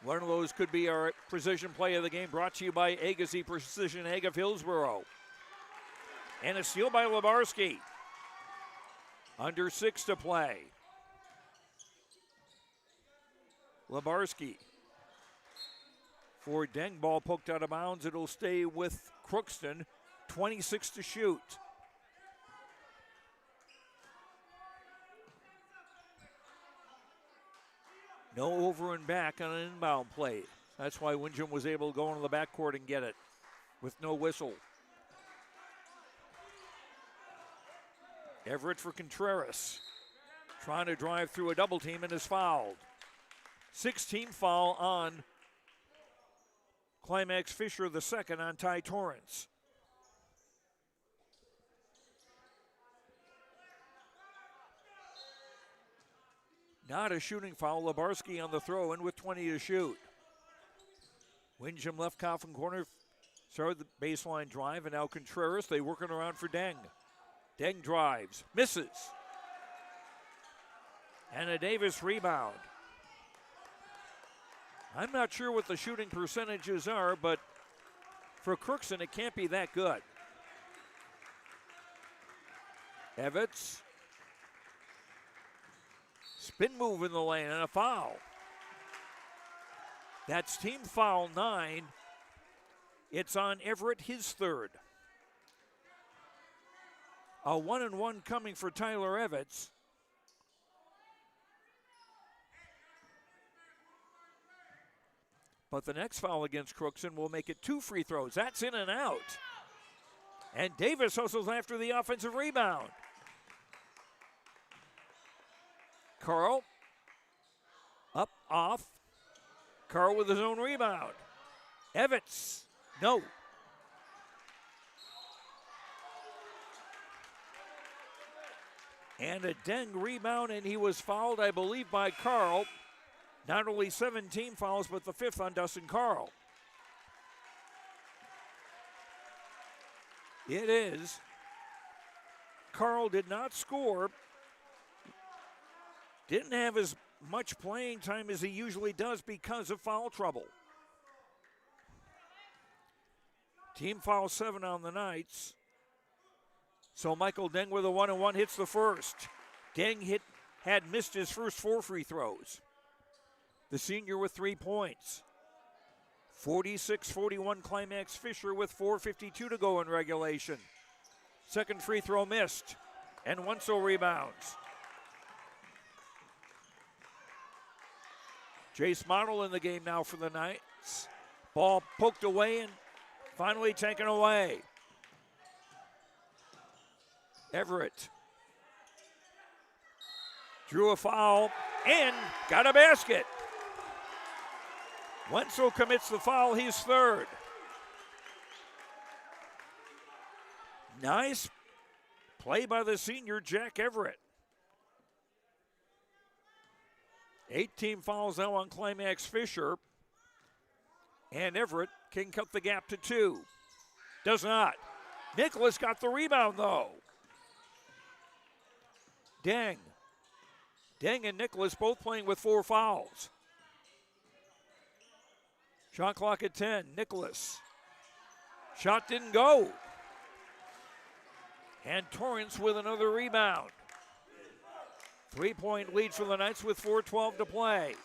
One of those could be our precision play of the game, brought to you by Agassi Precision Ag of Hillsboro. And a steal by Labarski. Under 6 to play. Labarski for Deng, ball poked out of bounds. It'll stay with Crookston. 26 to shoot. No over and back on an inbound play. That's why Windjam was able to go into the backcourt and get it with no whistle. Everett for Contreras. Trying to drive through a double team and is fouled. 6-team foul on Climax-Fisher, the second on Ty Torrance. Not a shooting foul. Labarski on the throw-in with 20 to shoot. Windjam left Coffin corner. Started the baseline drive, and now Contreras. They working around for Deng. Deng drives, misses. And a Davis rebound. I'm not sure what the shooting percentages are, but for Crookston, it can't be that good. Evitz. Spin move in the lane and a foul. That's team foul 9. It's on Everett, his third. A 1-and-1 coming for Tyler Evitz. But the next foul against Crookston will make it 2 free throws. That's in and out. And Davis hustles after the offensive rebound. Carl, up, off. Carl with his own rebound. Evitz, no. And a Deng rebound, and he was fouled, I believe, by Carl. Not only 17 fouls, but the 5th on Dustin Carl. It is. Carl did not score. Didn't have as much playing time as he usually does because of foul trouble. Team foul 7 on the Knights. So Michael Deng with a 1-and-1 hits the first. Deng had missed his first 4 free throws. the senior with 3 points. 46-41 Climax-Fisher with 4:52 to go in regulation. Second free throw missed, and Wenzel rebounds. Jace Model in the game now for the Knights. Ball poked away and finally taken away. Everett drew a foul and got a basket. Wenzel commits the foul, he's third. Nice play by the senior, Jack Everett. 8 team fouls now on Climax-Fisher. And Everett can cut the gap to 2. Does not. Nicholas got the rebound, though. Deng and Nicholas both playing with 4 fouls. Shot clock at 10. Nicholas. Shot didn't go. And Torrance with another rebound. 3-point lead for the Knights with 4:12 to play.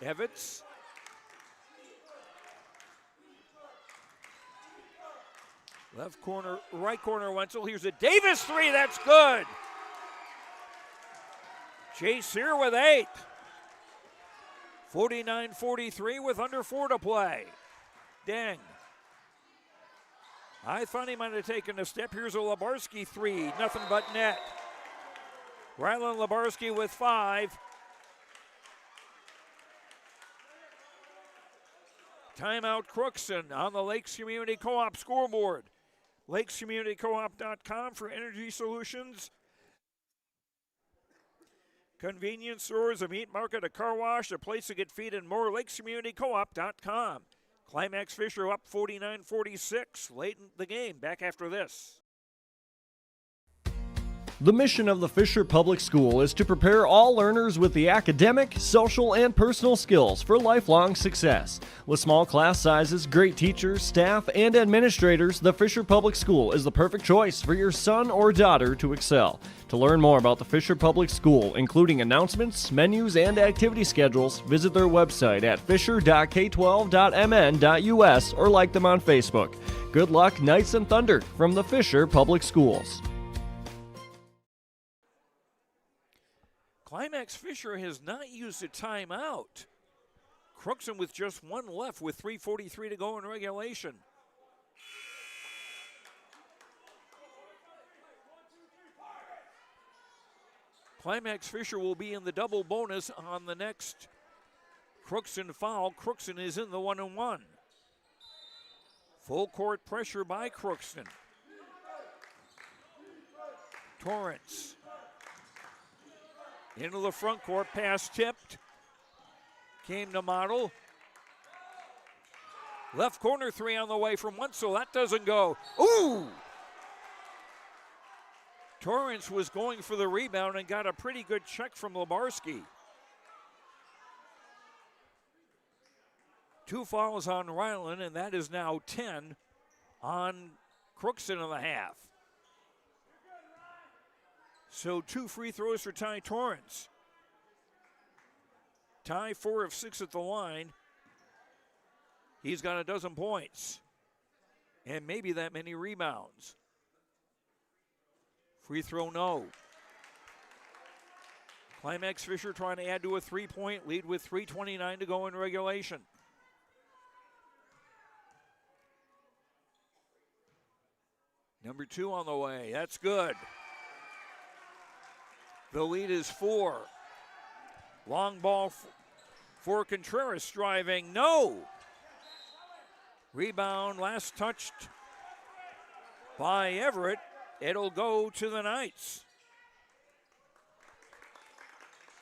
Evans. Left corner, right corner, Wenzel. Here's a Davis 3, that's good. Chase here with 8. 49-43 with under 4 to play. Deng. I thought he might have taken a step. Here's a Labarski 3, nothing but net. Rylan Labarski with 5. Timeout Crookston on the Lakes Community Co-op scoreboard. LakesCommunityCoop.com for energy solutions. Convenience stores, a meat market, a car wash, a place to get feed, and more. LakesCommunityCoop.com. Climax-Fisher up 49-46 late in the game. Back after this. The mission of the Fisher Public School is to prepare all learners with the academic, social, and personal skills for lifelong success. With small class sizes, great teachers, staff, and administrators, the Fisher Public School is the perfect choice for your son or daughter to excel. To learn more about the Fisher Public School, including announcements, menus, and activity schedules, visit their website at fisher.k12.mn.us or like them on Facebook. Good luck, Knights and Thunder, from the Fisher Public Schools. Climax-Fisher has not used a timeout. Crookston with just 1 left with 3:43 to go in regulation. Climax-Fisher will be in the double bonus on the next Crookston foul. Crookston is in the 1-and-1. Full court pressure by Crookston. Torrance. Into the front court, pass tipped. Came to Model. Left corner 3 on the way from Wenzel. That doesn't go. Ooh! Torrance was going for the rebound and got a pretty good check from Labarski. 2 fouls on Ryland, and that is now 10 on Crookston in the half. So 2 free throws for Ty Torrance. Ty 4 of 6 at the line. He's got 12 points. And maybe that many rebounds. Free throw, no. Climax-Fisher trying to add to a 3-point lead with 3:29 to go in regulation. Number 2 on the way. That's good. The lead is 4. Long ball for Contreras driving. No. Rebound last touched by Everett. It'll go to the Knights.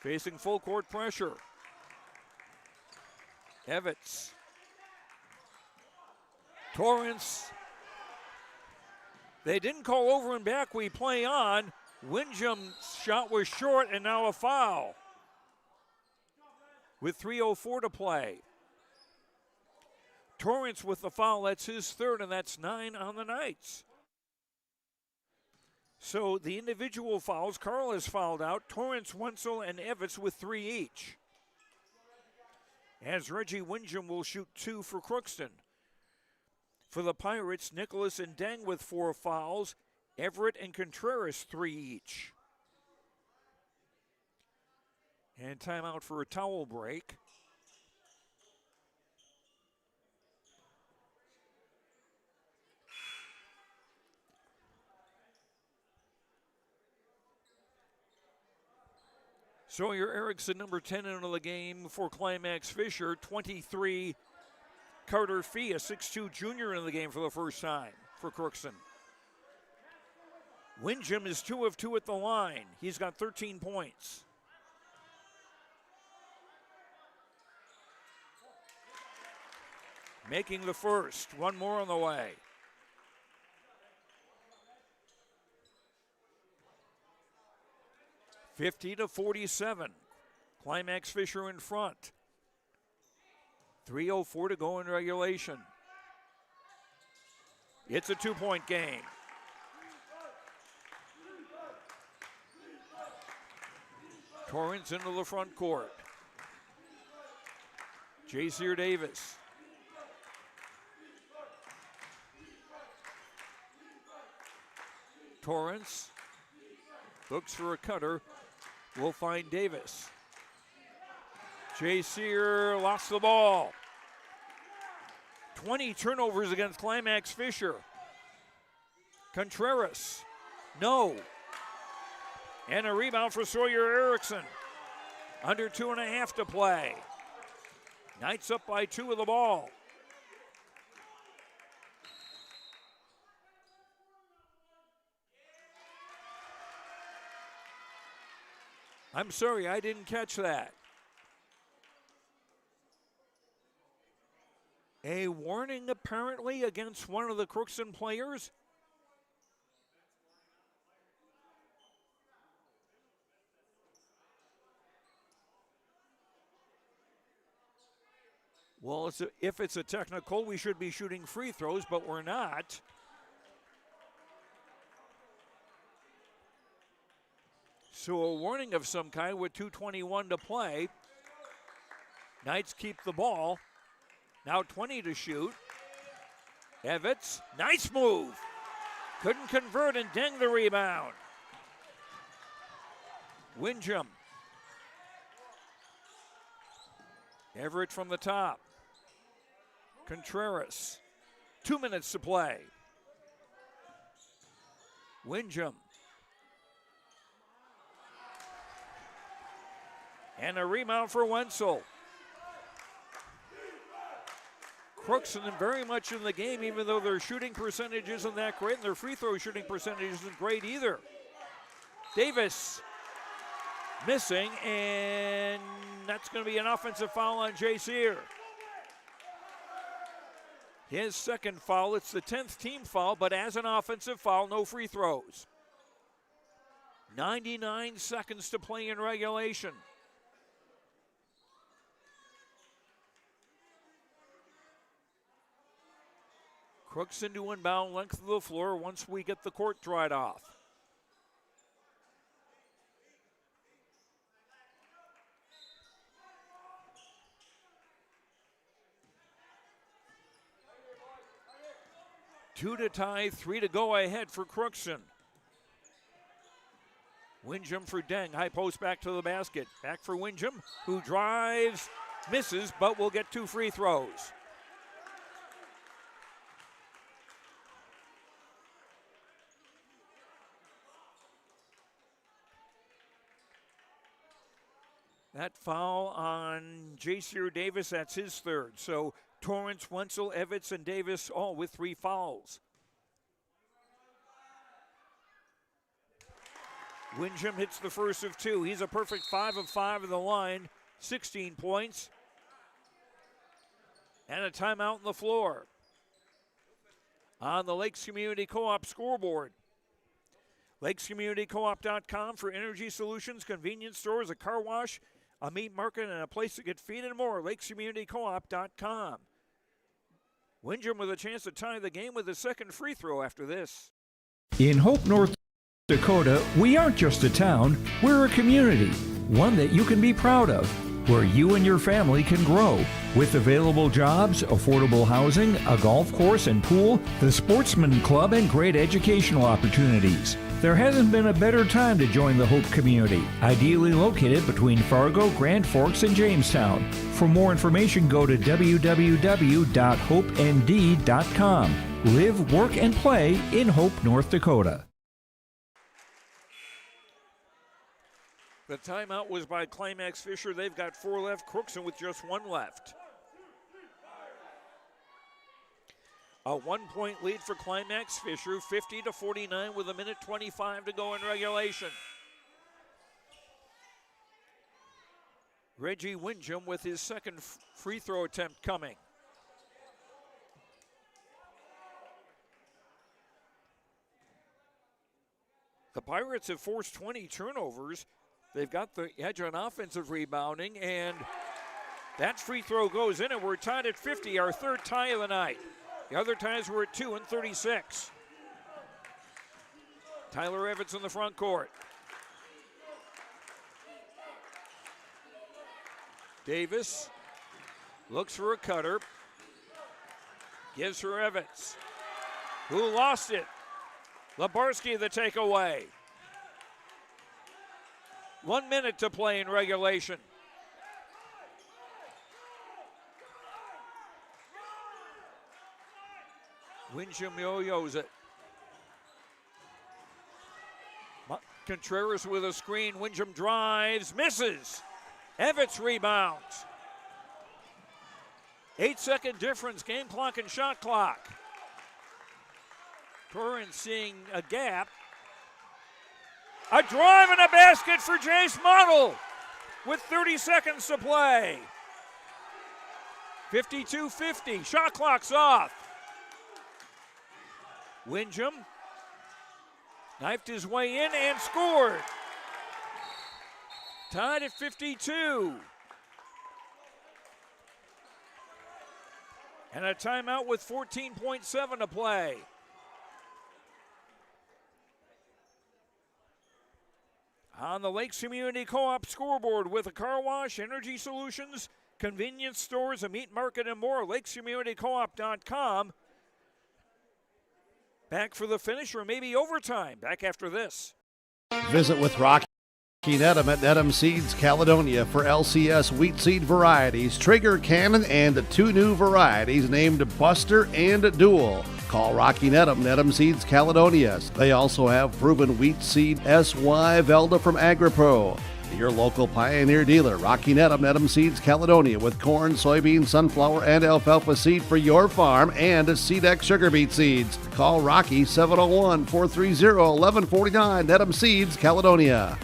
Facing full court pressure. Evans. Torrance. They didn't call over and back. We play on. Windjam's shot was short, and now a foul. With 3:04 to play. Torrance with the foul, that's his third, and that's 9 on the Knights. So the individual fouls, Carl has fouled out, Torrance, Wenzel, and Evans with 3 each. as Reggie Windjam will shoot 2 for Crookston. For the Pirates, Nicholas and Deng with 4 fouls. Everett and Contreras 3 each. And timeout for a towel break. Sawyer Erickson, number 10 into the game for Climax-Fisher. 23, Carter Fee, a 6'2 junior in the game for the first time for Crookston. Windjam is 2 of 2 at the line. He's got 13 points. Making the first. One more on the way. (50-47). Climax-Fisher in front. 3:04 to go in regulation. It's a 2-point game. Torrance into the front court. Jacier Davis. Torrance looks for a cutter. Will find Davis. Jacier lost the ball. 20 turnovers against Climax-Fisher. Contreras, no. And a rebound for Sawyer Erickson. Under 2.5 to play. Knights up by 2 with the ball. I'm sorry, I didn't catch that. A warning apparently against one of the Crookston players. Well, if it's a technical, we should be shooting free throws, but we're not. So a warning of some kind with 2:21 to play. Knights keep the ball. Now 20 to shoot. Evitz, nice move. Couldn't convert and Deng the rebound. Windjam. Everett from the top. Contreras. 2 minutes to play. Windjam. And a rebound for Wenzel. Crookston very much in the game, even though their shooting percentage isn't that great, and their free throw shooting percentage isn't great either. Davis missing, and that's going to be an offensive foul on Jacier. His second foul, it's the 10th team foul, but as an offensive foul, no free throws. 99 seconds to play in regulation. Crookston to inbound length of the floor once we get the court dried off. Two to tie, 3 to go ahead for Crookston. Windjam for Deng, high post back to the basket. Back for Windjam, who drives, misses, but will get 2 free throws. That foul on Jacier Davis, that's his third. So Torrance, Wenzel, Evitz, and Davis all with 3 fouls. Windjam hits the first of 2. He's a perfect 5 of 5 in the line, 16 points. And a timeout on the floor. On the Lakes Community Co-op scoreboard. LakesCommunityCoop.com for energy solutions, convenience stores, a car wash, a meat market, and a place to get feed and more. LakesCommunityCoop.com. Windjam with a chance to tie the game with a second free throw after this. In Hope, North Dakota, we aren't just a town, we're a community, one that you can be proud of. where you and your family can grow. With available jobs, affordable housing, a golf course and pool, the Sportsman Club, and great educational opportunities. There hasn't been a better time to join the Hope community, ideally located between Fargo, Grand Forks, and Jamestown. For more information, go to www.hopend.com. Live, work, and play in Hope, North Dakota. The timeout was by Climax-Fisher. They've got 4 left. Crookston with just 1 left. A 1-point lead for Climax-Fisher, 50-49 with 1:25 to go in regulation. Reggie Windjam with his second free throw attempt coming. The Pirates have forced 20 turnovers. They've got the edge on offensive rebounding, and that free throw goes in, and we're tied at 50, our third tie of the night. The other ties were at 2 and 36. Tyler Evans in the front court. Davis looks for a cutter. Gives her Evans, who lost it. Labarski the takeaway. 1 minute to play in regulation. Windjam yo-yos it. Contreras with a screen. Windjam drives, misses. Evans rebounds. 8-second difference, game clock and shot clock. Torrance seeing a gap. A drive and a basket for Jace Model with 30 seconds to play. 52-50, shot clock's off. Windjam knifed his way in and scored. Tied at 52. And a timeout with 14.7 to play. On the Lakes Community Co-op scoreboard with a car wash, energy solutions, convenience stores, a meat market, and more. LakesCommunityCoop.com. Back for the finish or maybe overtime. Back after this. Visit with Rocky Nedham at Nedham Seeds Caledonia for LCS wheat seed varieties, Trigger Cannon, and 2 new varieties named Buster and Dual. Call Rocky Nedham, Nedham Seeds Caledonia. They also have proven wheat seed SY Velda from AgriPro. Your local Pioneer dealer, Rocky Nedham, Nedham Seeds Caledonia, with corn, soybean, sunflower, and alfalfa seed for your farm, and Seedex sugar beet seeds. Call Rocky 701-430-1149, Nedham Seeds Caledonia.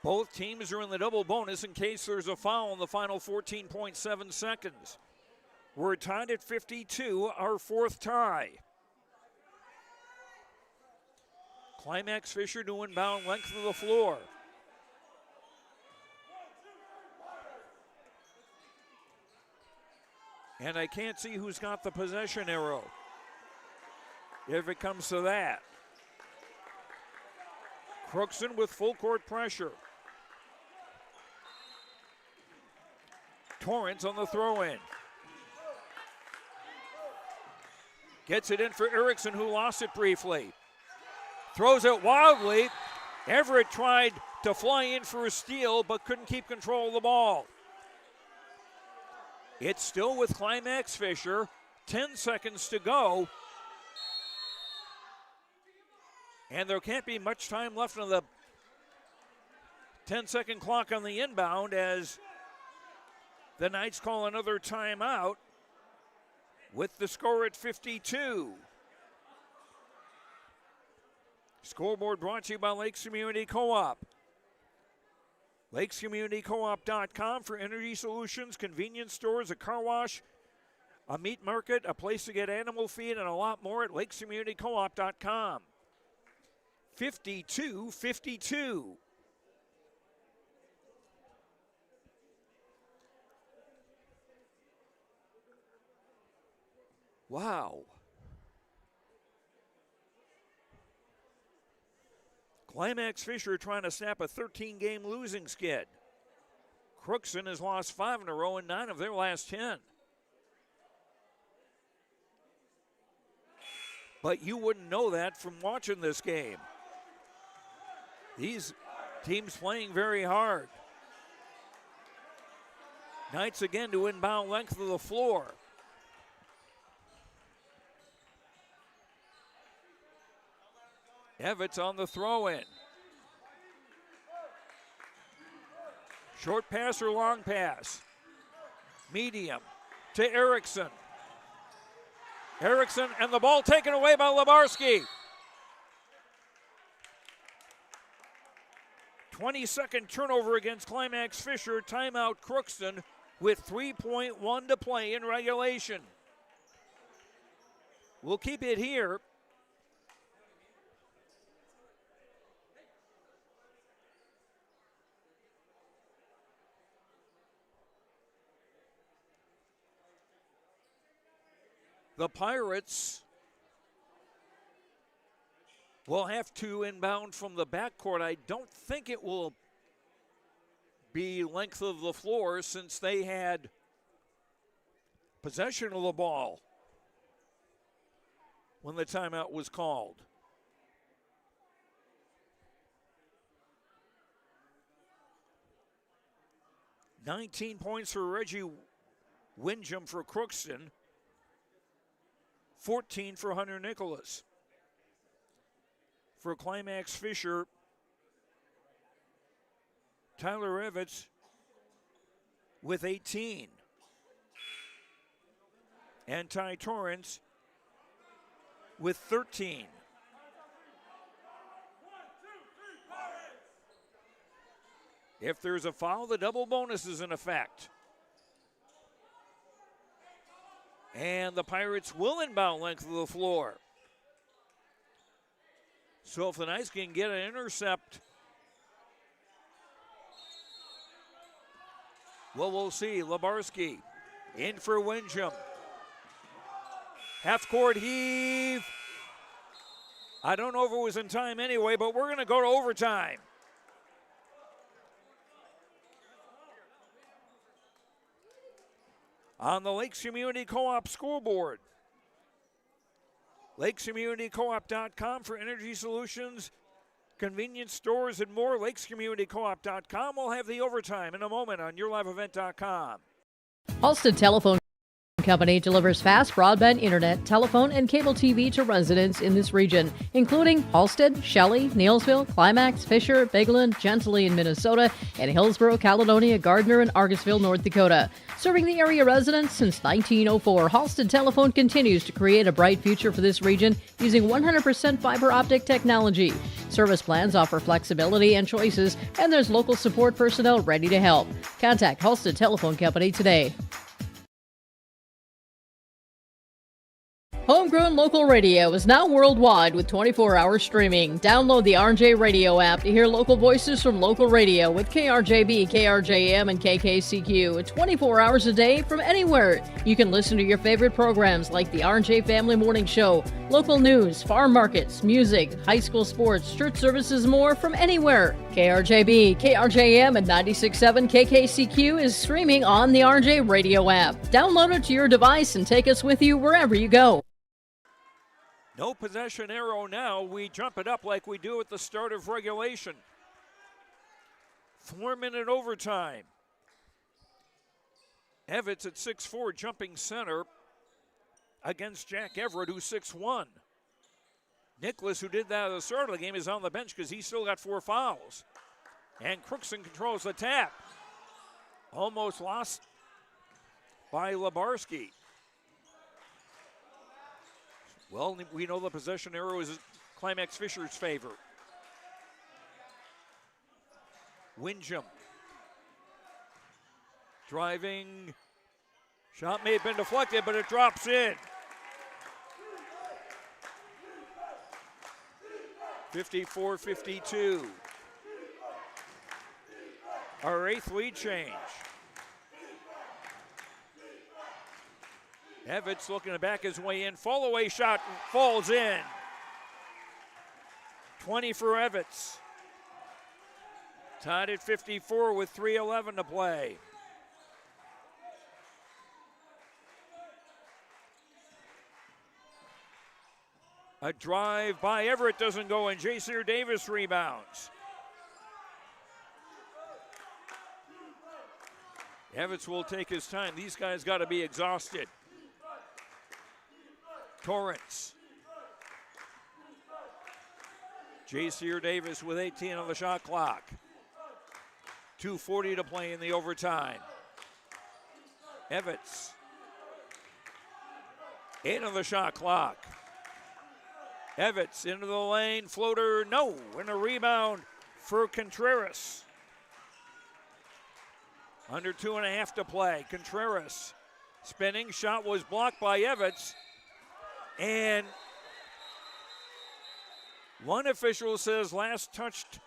Both teams are in the double bonus in case there's a foul in the final 14.7 seconds. We're tied at 52, our fourth tie. Climax-Fisher to inbound length of the floor. And I can't see who's got the possession arrow, if it comes to that. Crookston with full court pressure. Torrance on the throw-in. Gets it in for Erickson, who lost it briefly. Throws it wildly. Everett tried to fly in for a steal, but couldn't keep control of the ball. It's still with Climax-Fisher. 10 seconds to go. And there can't be much time left on the 10-second clock on the inbound as the Knights call another timeout with the score at 52. Scoreboard brought to you by Lakes Community Co-op. LakesCommunityCoop.com for energy solutions, convenience stores, a car wash, a meat market, a place to get animal feed, and a lot more at LakesCommunityCoop.com. 52-52. Wow. Climax-Fisher trying to snap a 13-game losing skid. Crookston has lost 5 in a row and 9 of their last 10. But you wouldn't know that from watching this game. These teams playing very hard. Knights again to inbound length of the floor. Evans on the throw-in. Short pass or long pass. Medium to Erickson. Erickson and the ball taken away by Lebarski. 22nd turnover against Climax-Fisher. Timeout Crookston with 3.1 to play in regulation. We'll keep it here. The Pirates will have to inbound from the backcourt. I don't think it will be length of the floor since they had possession of the ball when the timeout was called. $19 points for Reggie Windjam for Crookston. 14 for Hunter Nicholas. For Climax-Fisher, Tyler Evans with 18. And Ty Torrance with 13. If there's a foul, the double bonus is in effect. And the Pirates will inbound length of the floor. So if the Knights can get an intercept, well, we'll see. Lebarski in for Windjam. Half-court heave. I don't know if it was in time anyway, but we're going to go to overtime. On the Lakes Community Co-op scoreboard. LakesCommunityCoop.com for energy solutions, convenience stores, and more. LakesCommunityCoop.com will have the overtime in a moment on YourLiveEvent.com. Halstead Telephone Company delivers fast broadband internet, telephone, and cable TV to residents in this region, including Halstead, Shelley, Neillsville, Climax-Fisher, Bigland, Gentilly in Minnesota, and Hillsborough, Caledonia, Gardner, and Argosville, North Dakota. Serving the area residents since 1904, Halstead Telephone continues to create a bright future for this region using 100% fiber optic technology. Service plans offer flexibility and choices, and there's local support personnel ready to help. Contact Halstead Telephone Company today. Homegrown local radio is now worldwide with 24-hour streaming. Download the RJ Radio app to hear local voices from local radio with KRJB, KRJM, and KKCQ 24 hours a day from anywhere. You can listen to your favorite programs like the RJ Family Morning Show, local news, farm markets, music, high school sports, church services, more from anywhere. KRJB, KRJM, and 96.7 KKCQ is streaming on the RJ Radio app. Download it to your device and take us with you wherever you go. No possession arrow now. We jump it up like we do at the start of regulation. 4-minute overtime. Evans at 6'4", jumping center against Jack Everett, who's 6'1". Nicholas, who did that at the start of the game, is on the bench because he's still got 4 fouls. And Crookston controls the tap. Almost lost by Lebarski. Well, we know the possession arrow is Climax-Fisher's favor. Windjam. Driving. Shot may have been deflected, but it drops in. 54-52. Our 8th lead change. Evans looking to back his way in. Fall away shot falls in. 20 for Evans. Tied at 54 with 3:11 to play. A drive by Everett doesn't go, and Jaseer Davis rebounds. Evans will take his time. These guys got to be exhausted. Torrance. Jaseer Davis with 18 on the shot clock. 2:40 to play in the overtime. Evans. 8 on the shot clock. Evans into the lane, floater, no, and a rebound for Contreras. Under 2.5 to play. Contreras spinning, shot was blocked by Evans, and one official says last touched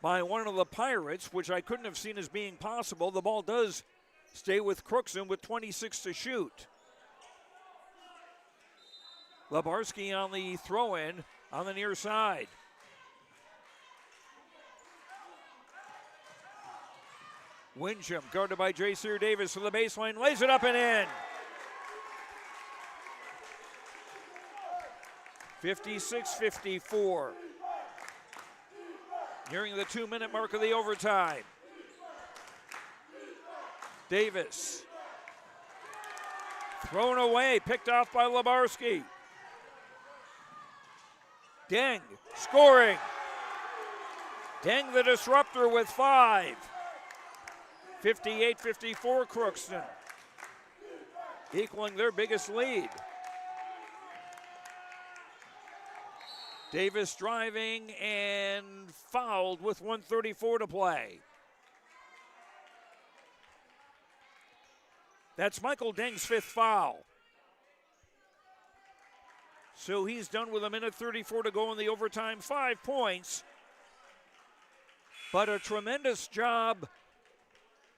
by one of the Pirates, which I couldn't have seen as being possible. The ball does stay with Crookston with 26 to shoot. Labarski on the throw-in on the near side. Winsham guarded by Jaseer Davis to the baseline, lays it up and in. 56-54. Nearing the 2-minute mark of the overtime. Davis. Thrown away, picked off by Labarski. Deng scoring. Deng the disruptor with 5. 58-54 Crookston. Equaling their biggest lead. Davis driving and fouled with 1:34 to play. That's Michael Deng's 5th foul. So he's done with 1:34 to go in the overtime, 5 points. But a tremendous job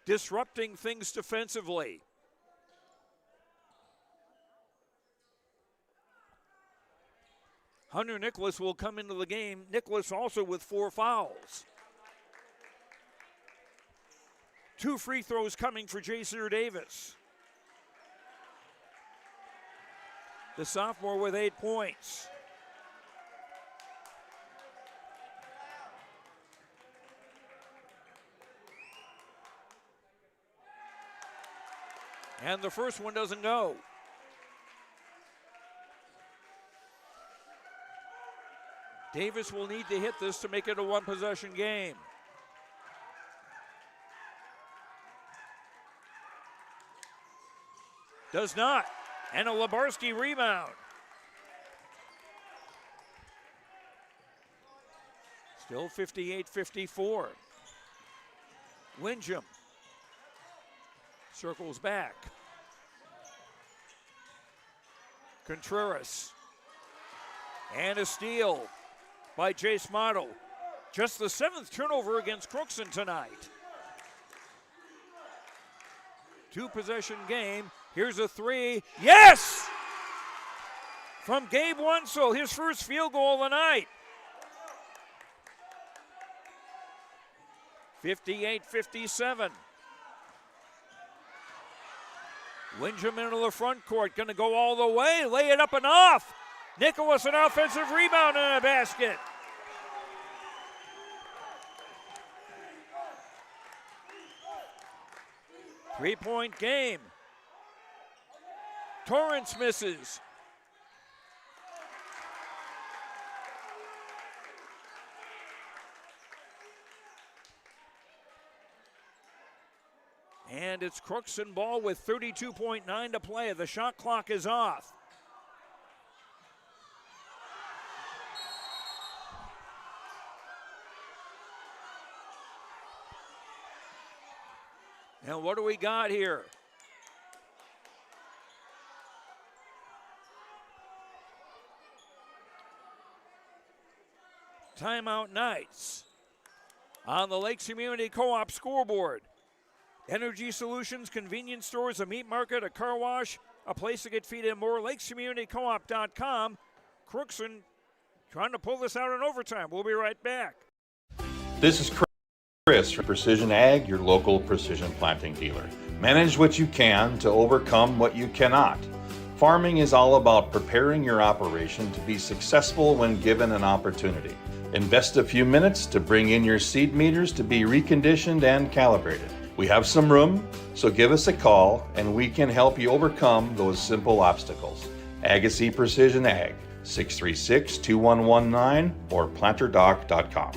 disrupting things defensively. Hunter Nicholas will come into the game. Nicholas also with 4 fouls. 2 free throws coming for Jaseer Davis. The sophomore with 8 points. And the first one doesn't go. Davis will need to hit this to make it a 1-possession game. Does not. And a Labarski rebound. Still 58-54. Winsham circles back. Contreras. And a steal by Jace Motto. Just the 7th turnover against Crookston tonight. 2-possession game. Here's a 3. Yes! From Gabe Wunsel, his first field goal of the night. 58-57. Winsham into the front court, going to go all the way, lay it up and off. Nicholas, an offensive rebound and a basket. Three-point game. Torrance misses. And it's Crookston ball with 32.9 to play. The shot clock is off. And what do we got here? Timeout Knights on the Lakes Community Co-op scoreboard. Energy Solutions, convenience stores, a meat market, a car wash, a place to get feed and more. LakesCommunityCoop.com. Crookston trying to pull this out in overtime. We'll be right back. This is Chris from Precision Ag, your local precision planting dealer. Manage what you can to overcome what you cannot. Farming is all about preparing your operation to be successful when given an opportunity. Invest a few minutes to bring in your seed meters to be reconditioned and calibrated. We have some room, so give us a call and we can help you overcome those simple obstacles. Agassiz Precision Ag, 636-2119 or planterdoc.com.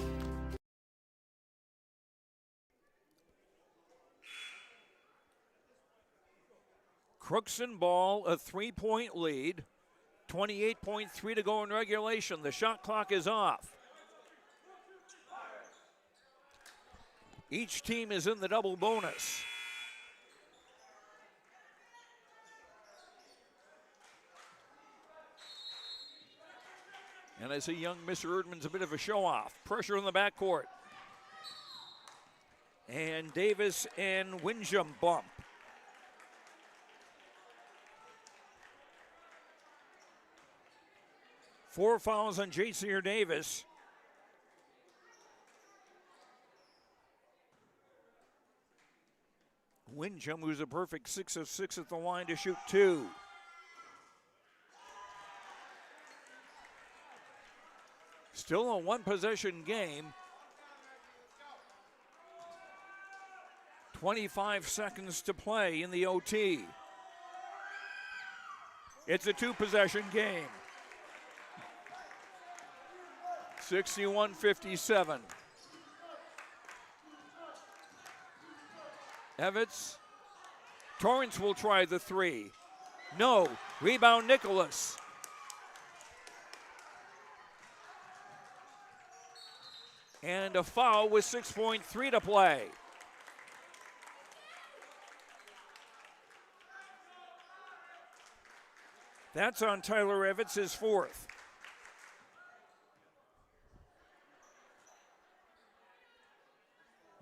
Crookston ball, a 3-point lead. 28.3 to go in regulation. The shot clock is off. Each team is in the double bonus. And I see young Mr. Erdman's a bit of a show-off. Pressure in the backcourt. And Davis and Windjam bump. Four fouls on J.C. Davis. Windjam, who's a perfect 6 of 6 at the line to shoot 2. Still a one-possession game. 25 seconds to play in the OT. It's a two-possession game. 61-57. Evans. Torrance will try the three. No. Rebound Nicholas. And a foul with 6.3 to play. That's on Tyler Evans, his fourth.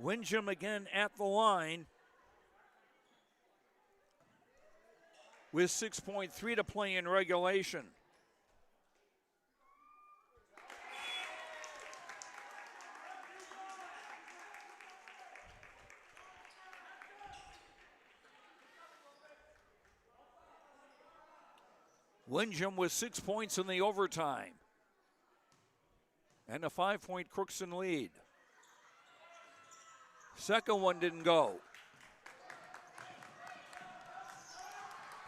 Windjam again at the line with 6.3 to play in regulation. Windjam with 6 points in the overtime. And a 5-point Crookston lead. Second one didn't go.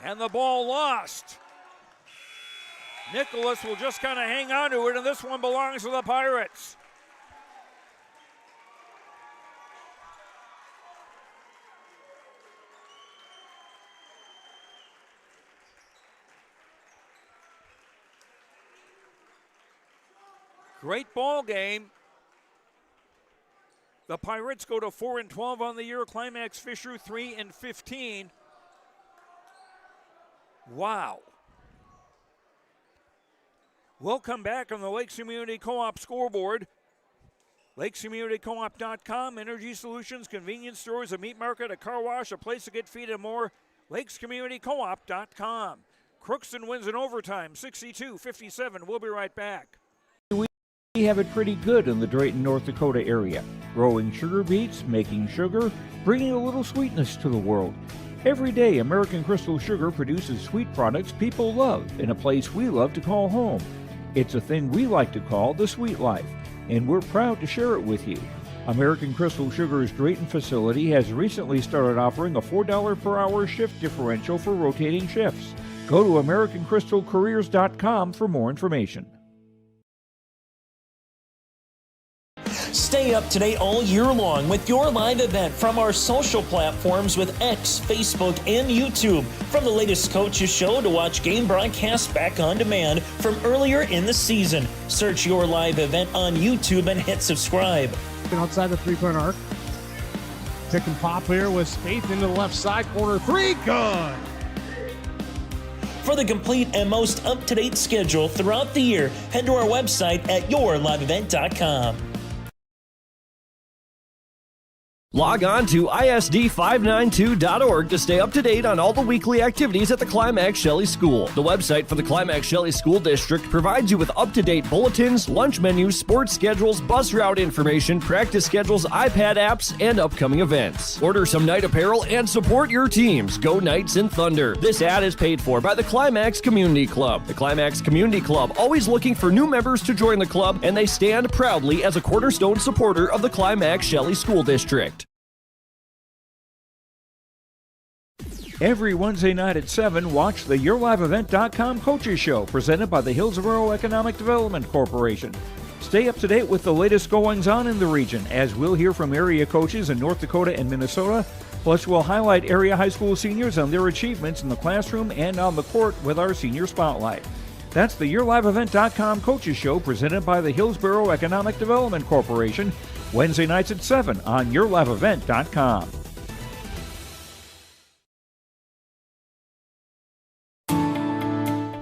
And the ball lost. Nicholas will just kind of hang on to it, and this one belongs to the Pirates. Great ball game. The Pirates go to 4-12 on the year. Climax-Fisher 3-15. Wow. We'll come back on the Lakes Community Co-op scoreboard. LakesCommunityCoop.com, energy solutions, convenience stores, a meat market, a car wash, a place to get feed, and more. LakesCommunityCoop.com. Crookston wins in overtime, 62-57. We'll be right back. We have it pretty good in the Drayton, North Dakota area. Growing sugar beets, making sugar, bringing a little sweetness to the world. Every day, American Crystal Sugar produces sweet products people love in a place we love to call home. It's a thing we like to call the sweet life, and we're proud to share it with you. American Crystal Sugar's Drayton facility has recently started offering a $4 per hour shift differential for rotating shifts. Go to AmericanCrystalCareers.com for more information. Stay up to date all year long with your live event from our social platforms with X, Facebook, and YouTube. From the latest coaches show to watch game broadcasts back on demand from earlier in the season. Search your live event on YouTube and hit subscribe. Outside the three-point arc. Tick and pop here with Spaeth into the left side corner. Three, good. For the complete and most up-to-date schedule throughout the year, head to our website at yourliveevent.com. Log on to ISD592.org to stay up to date on all the weekly activities at the Climax Shelley School. The website for the Climax Shelley School District provides you with up-to-date bulletins, lunch menus, sports schedules, bus route information, practice schedules, iPad apps, and upcoming events. Order some night apparel and support your teams. Go Knights and Thunder. This ad is paid for by the Climax Community Club. The Climax Community Club, always looking for new members to join the club, and they stand proudly as a cornerstone supporter of the Climax Shelley School District. Every Wednesday night at 7, watch the YourLiveEvent.com Coaches Show presented by the Hillsborough Economic Development Corporation. Stay up to date with the latest goings-on in the region, as we'll hear from area coaches in North Dakota and Minnesota. Plus, we'll highlight area high school seniors on their achievements in the classroom and on the court with our Senior Spotlight. That's the YourLiveEvent.com Coaches Show presented by the Hillsborough Economic Development Corporation, Wednesday nights at 7 on YourLiveEvent.com.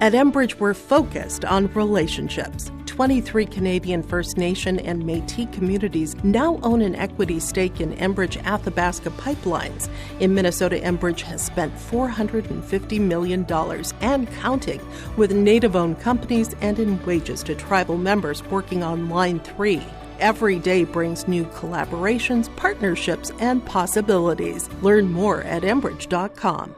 At Enbridge, we're focused on relationships. 23 Canadian First Nation and Métis communities now own an equity stake in Enbridge Athabasca Pipelines. In Minnesota, Enbridge has spent $450 million and counting with Native-owned companies and in wages to tribal members working on Line 3. Every day brings new collaborations, partnerships, and possibilities. Learn more at Enbridge.com.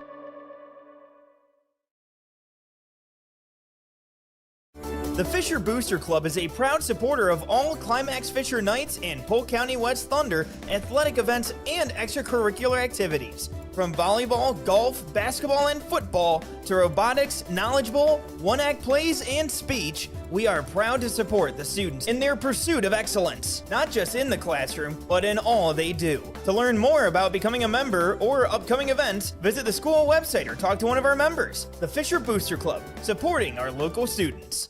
The Fisher Booster Club is a proud supporter of all Climax-Fisher Knights and Polk County West Thunder athletic events and extracurricular activities. From volleyball, golf, basketball, and football to robotics, knowledge bowl, one-act plays, and speech, we are proud to support the students in their pursuit of excellence, not just in the classroom, but in all they do. To learn more about becoming a member or upcoming events, visit the school website or talk to one of our members. The Fisher Booster Club, supporting our local students.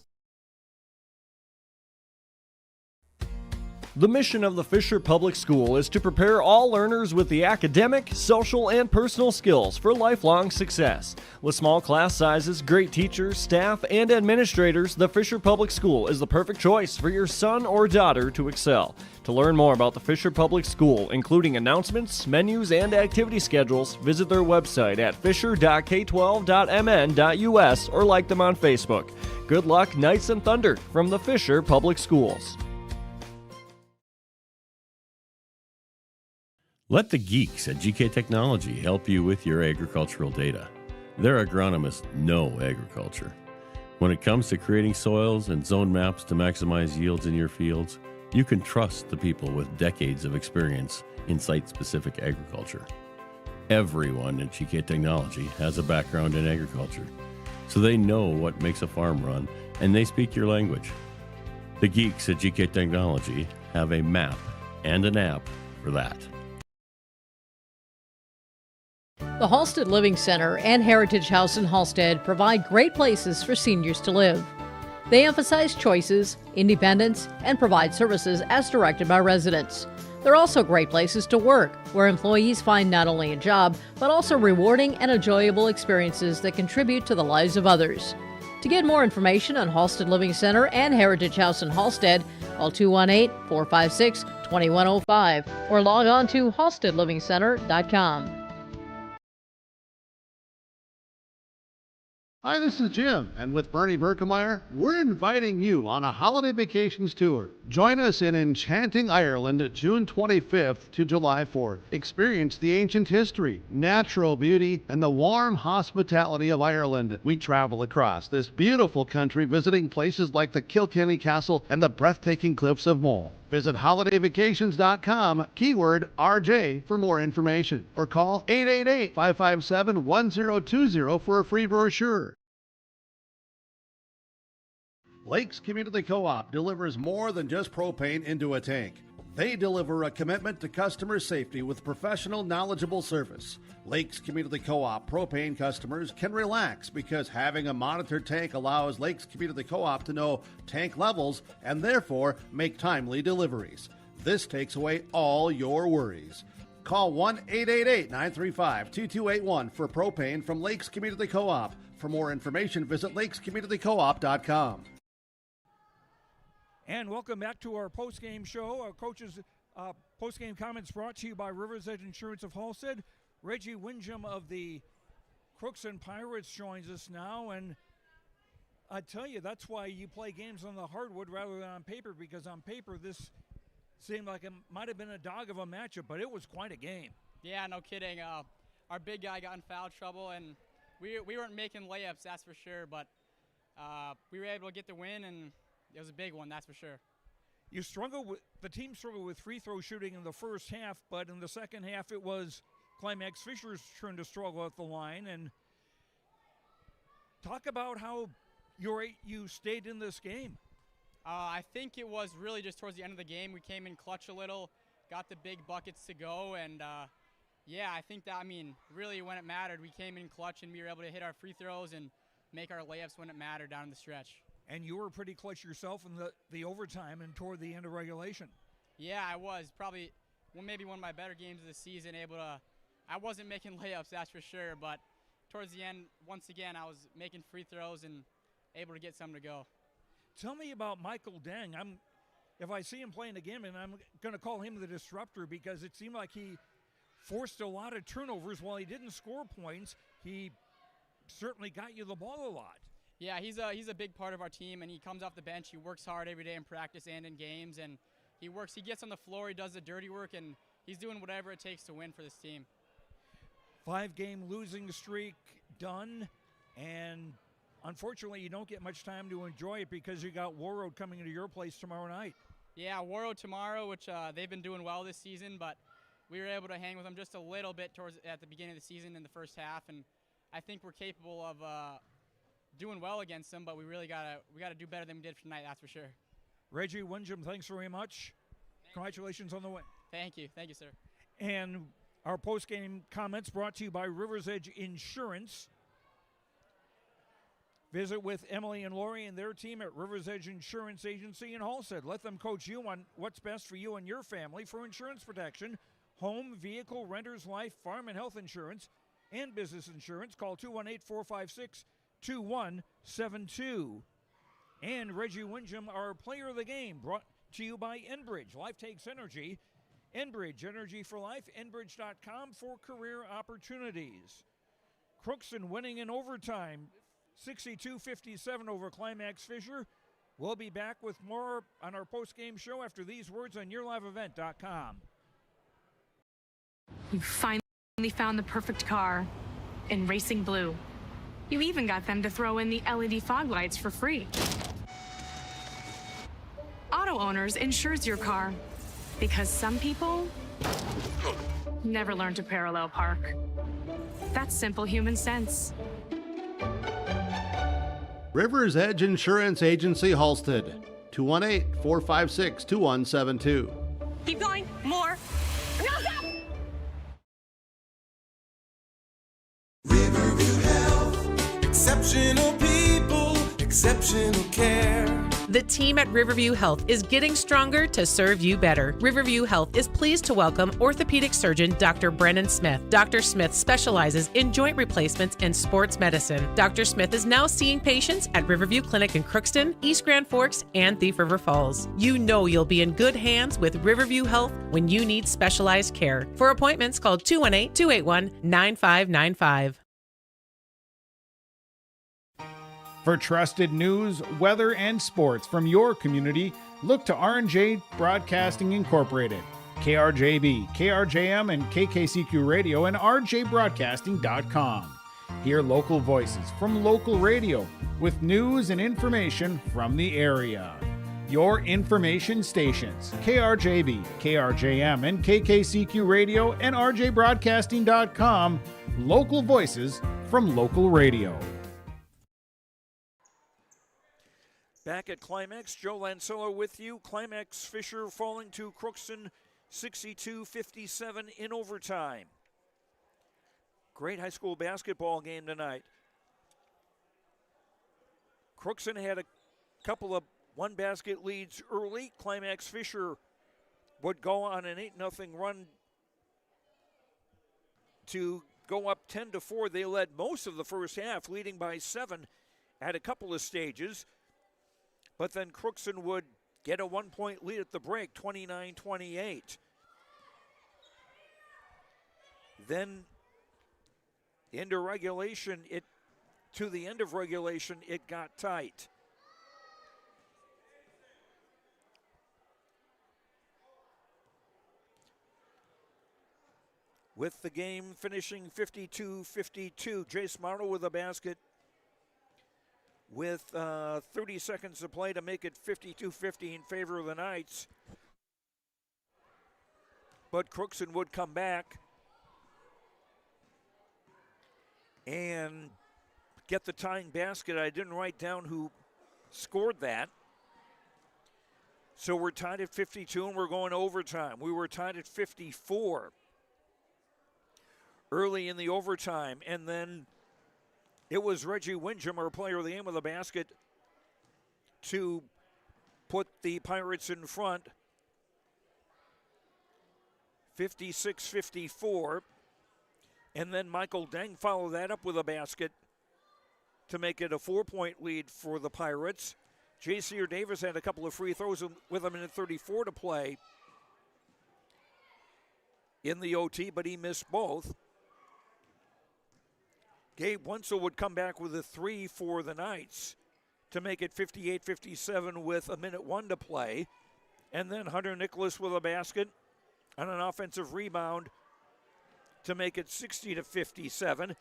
The mission of the Fisher Public School is to prepare all learners with the academic, social, and personal skills for lifelong success. With small class sizes, great teachers, staff, and administrators, the Fisher Public School is the perfect choice for your son or daughter to excel. To learn more about the Fisher Public School, including announcements, menus, and activity schedules, visit their website at fisher.k12.mn.us or like them on Facebook. Good luck, Knights and Thunder, from the Fisher Public Schools. Let the geeks at GK Technology help you with your agricultural data. Their agronomists know agriculture. When it comes to creating soils and zone maps to maximize yields in your fields, you can trust the people with decades of experience in site-specific agriculture. Everyone at GK Technology has a background in agriculture, so they know what makes a farm run, and they speak your language. The geeks at GK Technology have a map and an app for that. The Halstead Living Center and Heritage House in Halstead provide great places for seniors to live. They emphasize choices, independence, and provide services as directed by residents. They're also great places to work, where employees find not only a job, but also rewarding and enjoyable experiences that contribute to the lives of others. To get more information on Halstead Living Center and Heritage House in Halstead, call 218-456-2105 or log on to halsteadlivingcenter.com. Hi, this is Jim, and with Bernie Berkemeyer, we're inviting you on a holiday vacations tour. Join us in enchanting Ireland June 25th to July 4th. Experience the ancient history, natural beauty, and the warm hospitality of Ireland. We travel across this beautiful country visiting places like the Kilkenny Castle and the breathtaking cliffs of Moll. Visit holidayvacations.com, keyword RJ, for more information, or call 888-557-1020 for a free brochure. Lakes Community Co-op delivers more than just propane into a tank. They deliver a commitment to customer safety with professional, knowledgeable service. Lakes Community Co-op propane customers can relax because having a monitored tank allows Lakes Community Co-op to know tank levels and therefore make timely deliveries. This takes away all your worries. Call 1-888-935-2281 for propane from Lakes Community Co-op. For more information, visit lakescommunitycoop.com. And welcome back to our post-game show. Our coaches Post-game comments brought to you by Rivers Edge Insurance of Halstead. Reggie Windham of the Crookston Pirates joins us now, and I tell you, that's why you play games on the hardwood rather than on paper, because on paper this seemed like it might have been a dog of a matchup, but it was quite a game. Yeah, no kidding. Our big guy got in foul trouble, and we weren't making layups, that's for sure, but we were able to get the win, and it was a big one, that's for sure. The team struggled with free throw shooting in the first half, but in the second half it was Climax-Fisher's turn to struggle at the line. And talk about how you stayed in this game. I think it was really just towards the end of the game. We came in clutch a little, got the big buckets to go, and yeah, I think that, really when it mattered, we came in clutch and we were able to hit our free throws and make our layups when it mattered down the stretch. And you were pretty clutch yourself in the overtime and toward the end of regulation. Yeah, I was. Probably maybe one of my better games of the season. I wasn't making layups, that's for sure, but towards the end, once again, I was making free throws and able to get some to go. Tell me about Michael Deng. If I see him playing again, and I'm going to call him the disruptor, because it seemed like he forced a lot of turnovers. While he didn't score points, he certainly got you the ball a lot. Yeah, he's a big part of our team, and he comes off the bench. He works hard every day in practice and in games, and he gets on the floor, he does the dirty work, and he's doing whatever it takes to win for this team. 5-game losing streak done, and unfortunately you don't get much time to enjoy it because you got Warroad coming into your place tomorrow night. Yeah, Warroad tomorrow, which they've been doing well this season, but we were able to hang with them just a little bit at the beginning of the season in the first half, and I think we're capable of doing well against them, but we really gotta do better than we did tonight, that's for sure. Reggie Windham, thanks very much. Congratulations on the win. Thank you, sir. And our post-game comments brought to you by Rivers Edge Insurance. Visit with Emily and Lori and their team at Rivers Edge Insurance Agency in Halstead. Let them coach you on what's best for you and your family for insurance protection, home, vehicle, renter's life, farm and health insurance, and business insurance. Call 218-456-2172. And Reggie Windham, our player of the game, brought to you by Enbridge. Life takes energy. Enbridge, energy for life. Enbridge.com for career opportunities. Crookston winning in overtime, 62-57 over Climax-Fisher. We'll be back with more on our post-game show after these words on YourLiveEvent.com. You finally found the perfect car in racing blue. You even got them to throw in the LED fog lights for free. Auto Owners insures your car because some people never learn to parallel park. That's simple human sense. Rivers Edge Insurance Agency, Halstead, 218-456-2172. Keep going. More. No, stop! Riverview Health, exceptional people, exceptional care. The team at Riverview Health is getting stronger to serve you better. Riverview Health is pleased to welcome orthopedic surgeon Dr. Brennan Smith. Dr. Smith specializes in joint replacements and sports medicine. Dr. Smith is now seeing patients at Riverview Clinic in Crookston, East Grand Forks, and Thief River Falls. You know you'll be in good hands with Riverview Health when you need specialized care. For appointments, call 218-281-9595. For trusted news, weather, and sports from your community, look to R&J Broadcasting Incorporated, KRJB, KRJM, and KKCQ Radio, and rjbroadcasting.com. Hear local voices from local radio with news and information from the area. Your information stations, KRJB, KRJM, and KKCQ Radio, and rjbroadcasting.com. Local voices from local radio. Back at Climax, Joe Lancello with you. Climax-Fisher falling to Crookston 62-57 in overtime. Great high school basketball game tonight. Crookston had a couple of one-basket leads early. Climax-Fisher would go on an 8-0 run to go up 10-4. They led most of the first half, leading by 7 at a couple of stages. But then Crookston would get a 1-point lead at the break, 29-28. Then into regulation, to the end of regulation, it got tight. With the game finishing 52-52, Jace Marlowe with a basket with 30 seconds to play to make it 52-50 in favor of the Knights. But Crookston would come back and get the tying basket. I didn't write down who scored that. So we're tied at 52 and we're going to overtime. We were tied at 54 early in the overtime, and then it was Reggie Windham, our player of the game, with a basket to put the Pirates in front, 56-54. And then Michael Deng followed that up with a basket to make it a 4-point lead for the Pirates. J.C. Davis had a couple of free throws with a minute 34 to play in the OT, but he missed both. Gabe Wenzel would come back with a 3 for the Knights to make it 58-57 with a minute 1 to play. And then Hunter Nicholas with a basket on an offensive rebound to make it 60-57.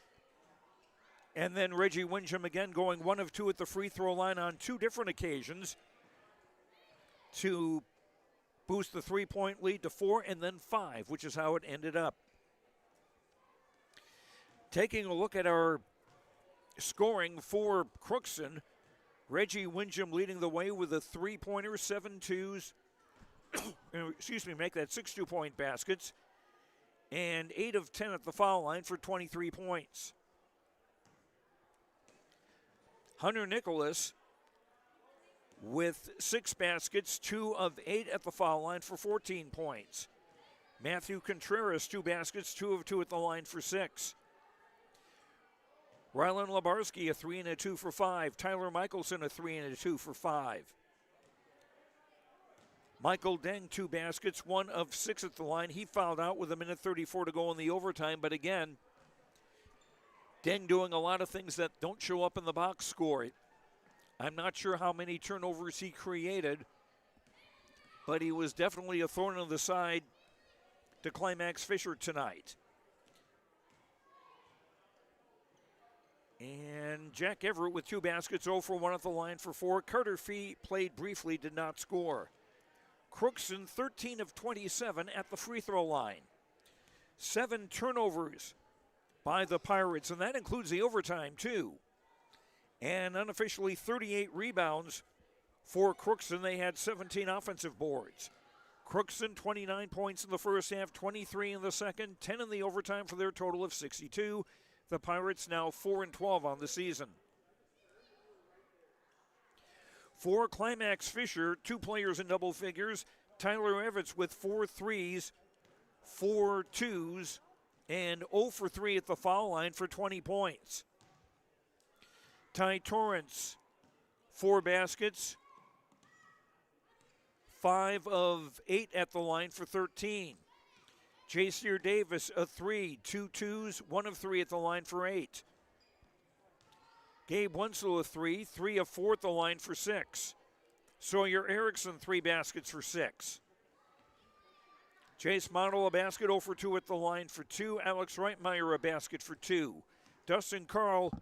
And then Reggie Windham again going 1 of 2 at the free throw line on 2 different occasions to boost the 3-point lead to 4 and then 5, which is how it ended up. Taking a look at our scoring for Crookston, Reggie Windham leading the way with a 3-pointer, 7 twos, make that 6 2-point baskets, and 8 of 10 at the foul line for 23 points. Hunter Nicholas with 6 baskets, 2 of 8 at the foul line for 14 points. Matthew Contreras, 2 baskets, 2 of 2 at the line for 6. Rylan Labarski, a 3 and a 2 for 5. Tyler Michelson, a 3 and a 2 for 5. Michael Deng, 2 baskets, 1 of 6 at the line. He fouled out with a minute 34 to go in the overtime, but again, Deng doing a lot of things that don't show up in the box score. I'm not sure how many turnovers he created, but he was definitely a thorn in the side to Climax-Fisher tonight. And Jack Everett with 2 baskets, 0 for 1 at the line for 4. Carter Fee played briefly, did not score. Crookston 13 of 27 at the free throw line. 7 turnovers by the Pirates, and that includes the overtime too. And unofficially 38 rebounds for Crookston. They had 17 offensive boards. Crookston 29 points in the first half, 23 in the second, 10 in the overtime for their total of 62. The Pirates now 4-12 on the season. For Climax-Fisher, 2 players in double figures. Tyler Evans with 4 threes, 4 twos, and 0 for 3 at the foul line for 20 points. Ty Torrance, 4 baskets, 5 of 8 at the line for 13. J.C. Davis, a 3, 2 twos, 1 of 3 at the line for 8. Gabe Wenzel, a 3, 3 of 4 at the line for 6. Sawyer Erickson, 3 baskets for 6. Chase Model, a basket, 0 for 2 at the line for 2. Alex Reitmeyer, a basket for 2. Dustin Carl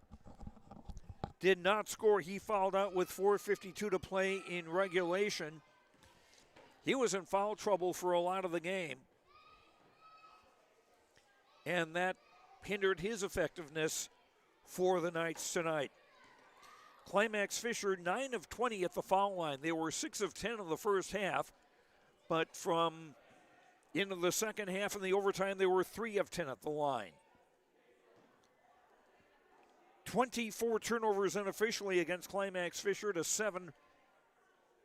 did not score. He fouled out with 4:52 to play in regulation. He was in foul trouble for a lot of the game, and that hindered his effectiveness for the Knights tonight. Climax-Fisher, 9 of 20 at the foul line. They were 6 of 10 in the first half, but from into the second half in the overtime, they were 3 of 10 at the line. 24 turnovers unofficially against Climax-Fisher to 7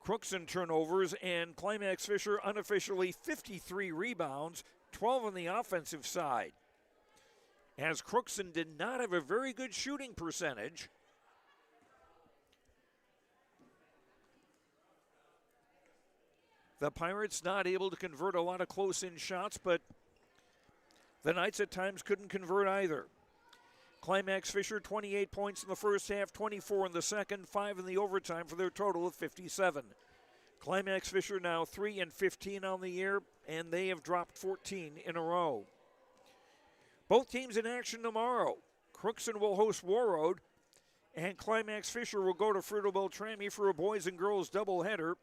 Crookston turnovers, and Climax-Fisher unofficially 53 rebounds, 12 on the offensive side. As Crookston did not have a very good shooting percentage, the Pirates not able to convert a lot of close-in shots, but The Knights at times couldn't convert either. Climax-Fisher, 28 points in the first half, 24 in the second, 5 in the overtime for their total of 57. Climax-Fisher now 3-15 on the year, and they have dropped 14 in a row. Both teams in action tomorrow. Crookston will host Warroad, and Climax-Fisher will go to Fruita Beltrami for a boys and girls doubleheader.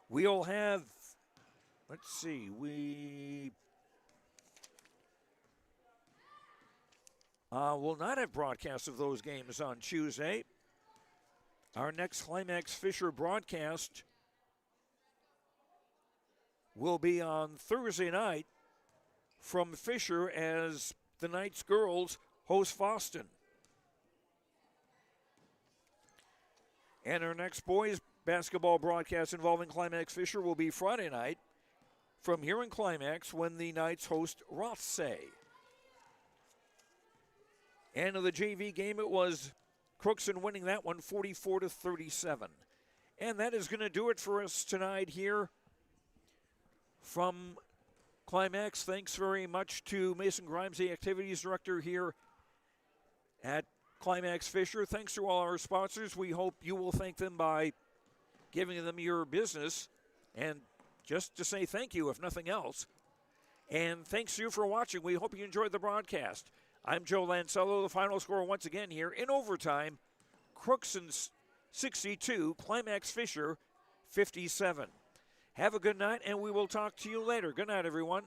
We'll have, let's see, we will not have broadcasts of those games on Tuesday. Our next Climax-Fisher broadcast will be on Thursday night from Fisher as the Knights girls host Foston. And our next boys basketball broadcast involving Climax-Fisher will be Friday night from here in Climax when the Knights host Rothsay. And in the JV game, it was Crookston winning that one 44-37. And that is going to do it for us tonight here from Climax. Thanks very much to Mason Grimes, the activities director here at Climax-Fisher. Thanks to all our sponsors. We hope you will thank them by giving them your business and just to say thank you, if nothing else. And thanks to you for watching. We hope you enjoyed the broadcast. I'm Joe Lancello. The final score once again here in overtime, Crookston 62, Climax-Fisher 57. Have a good night, and we will talk to you later. Good night, everyone.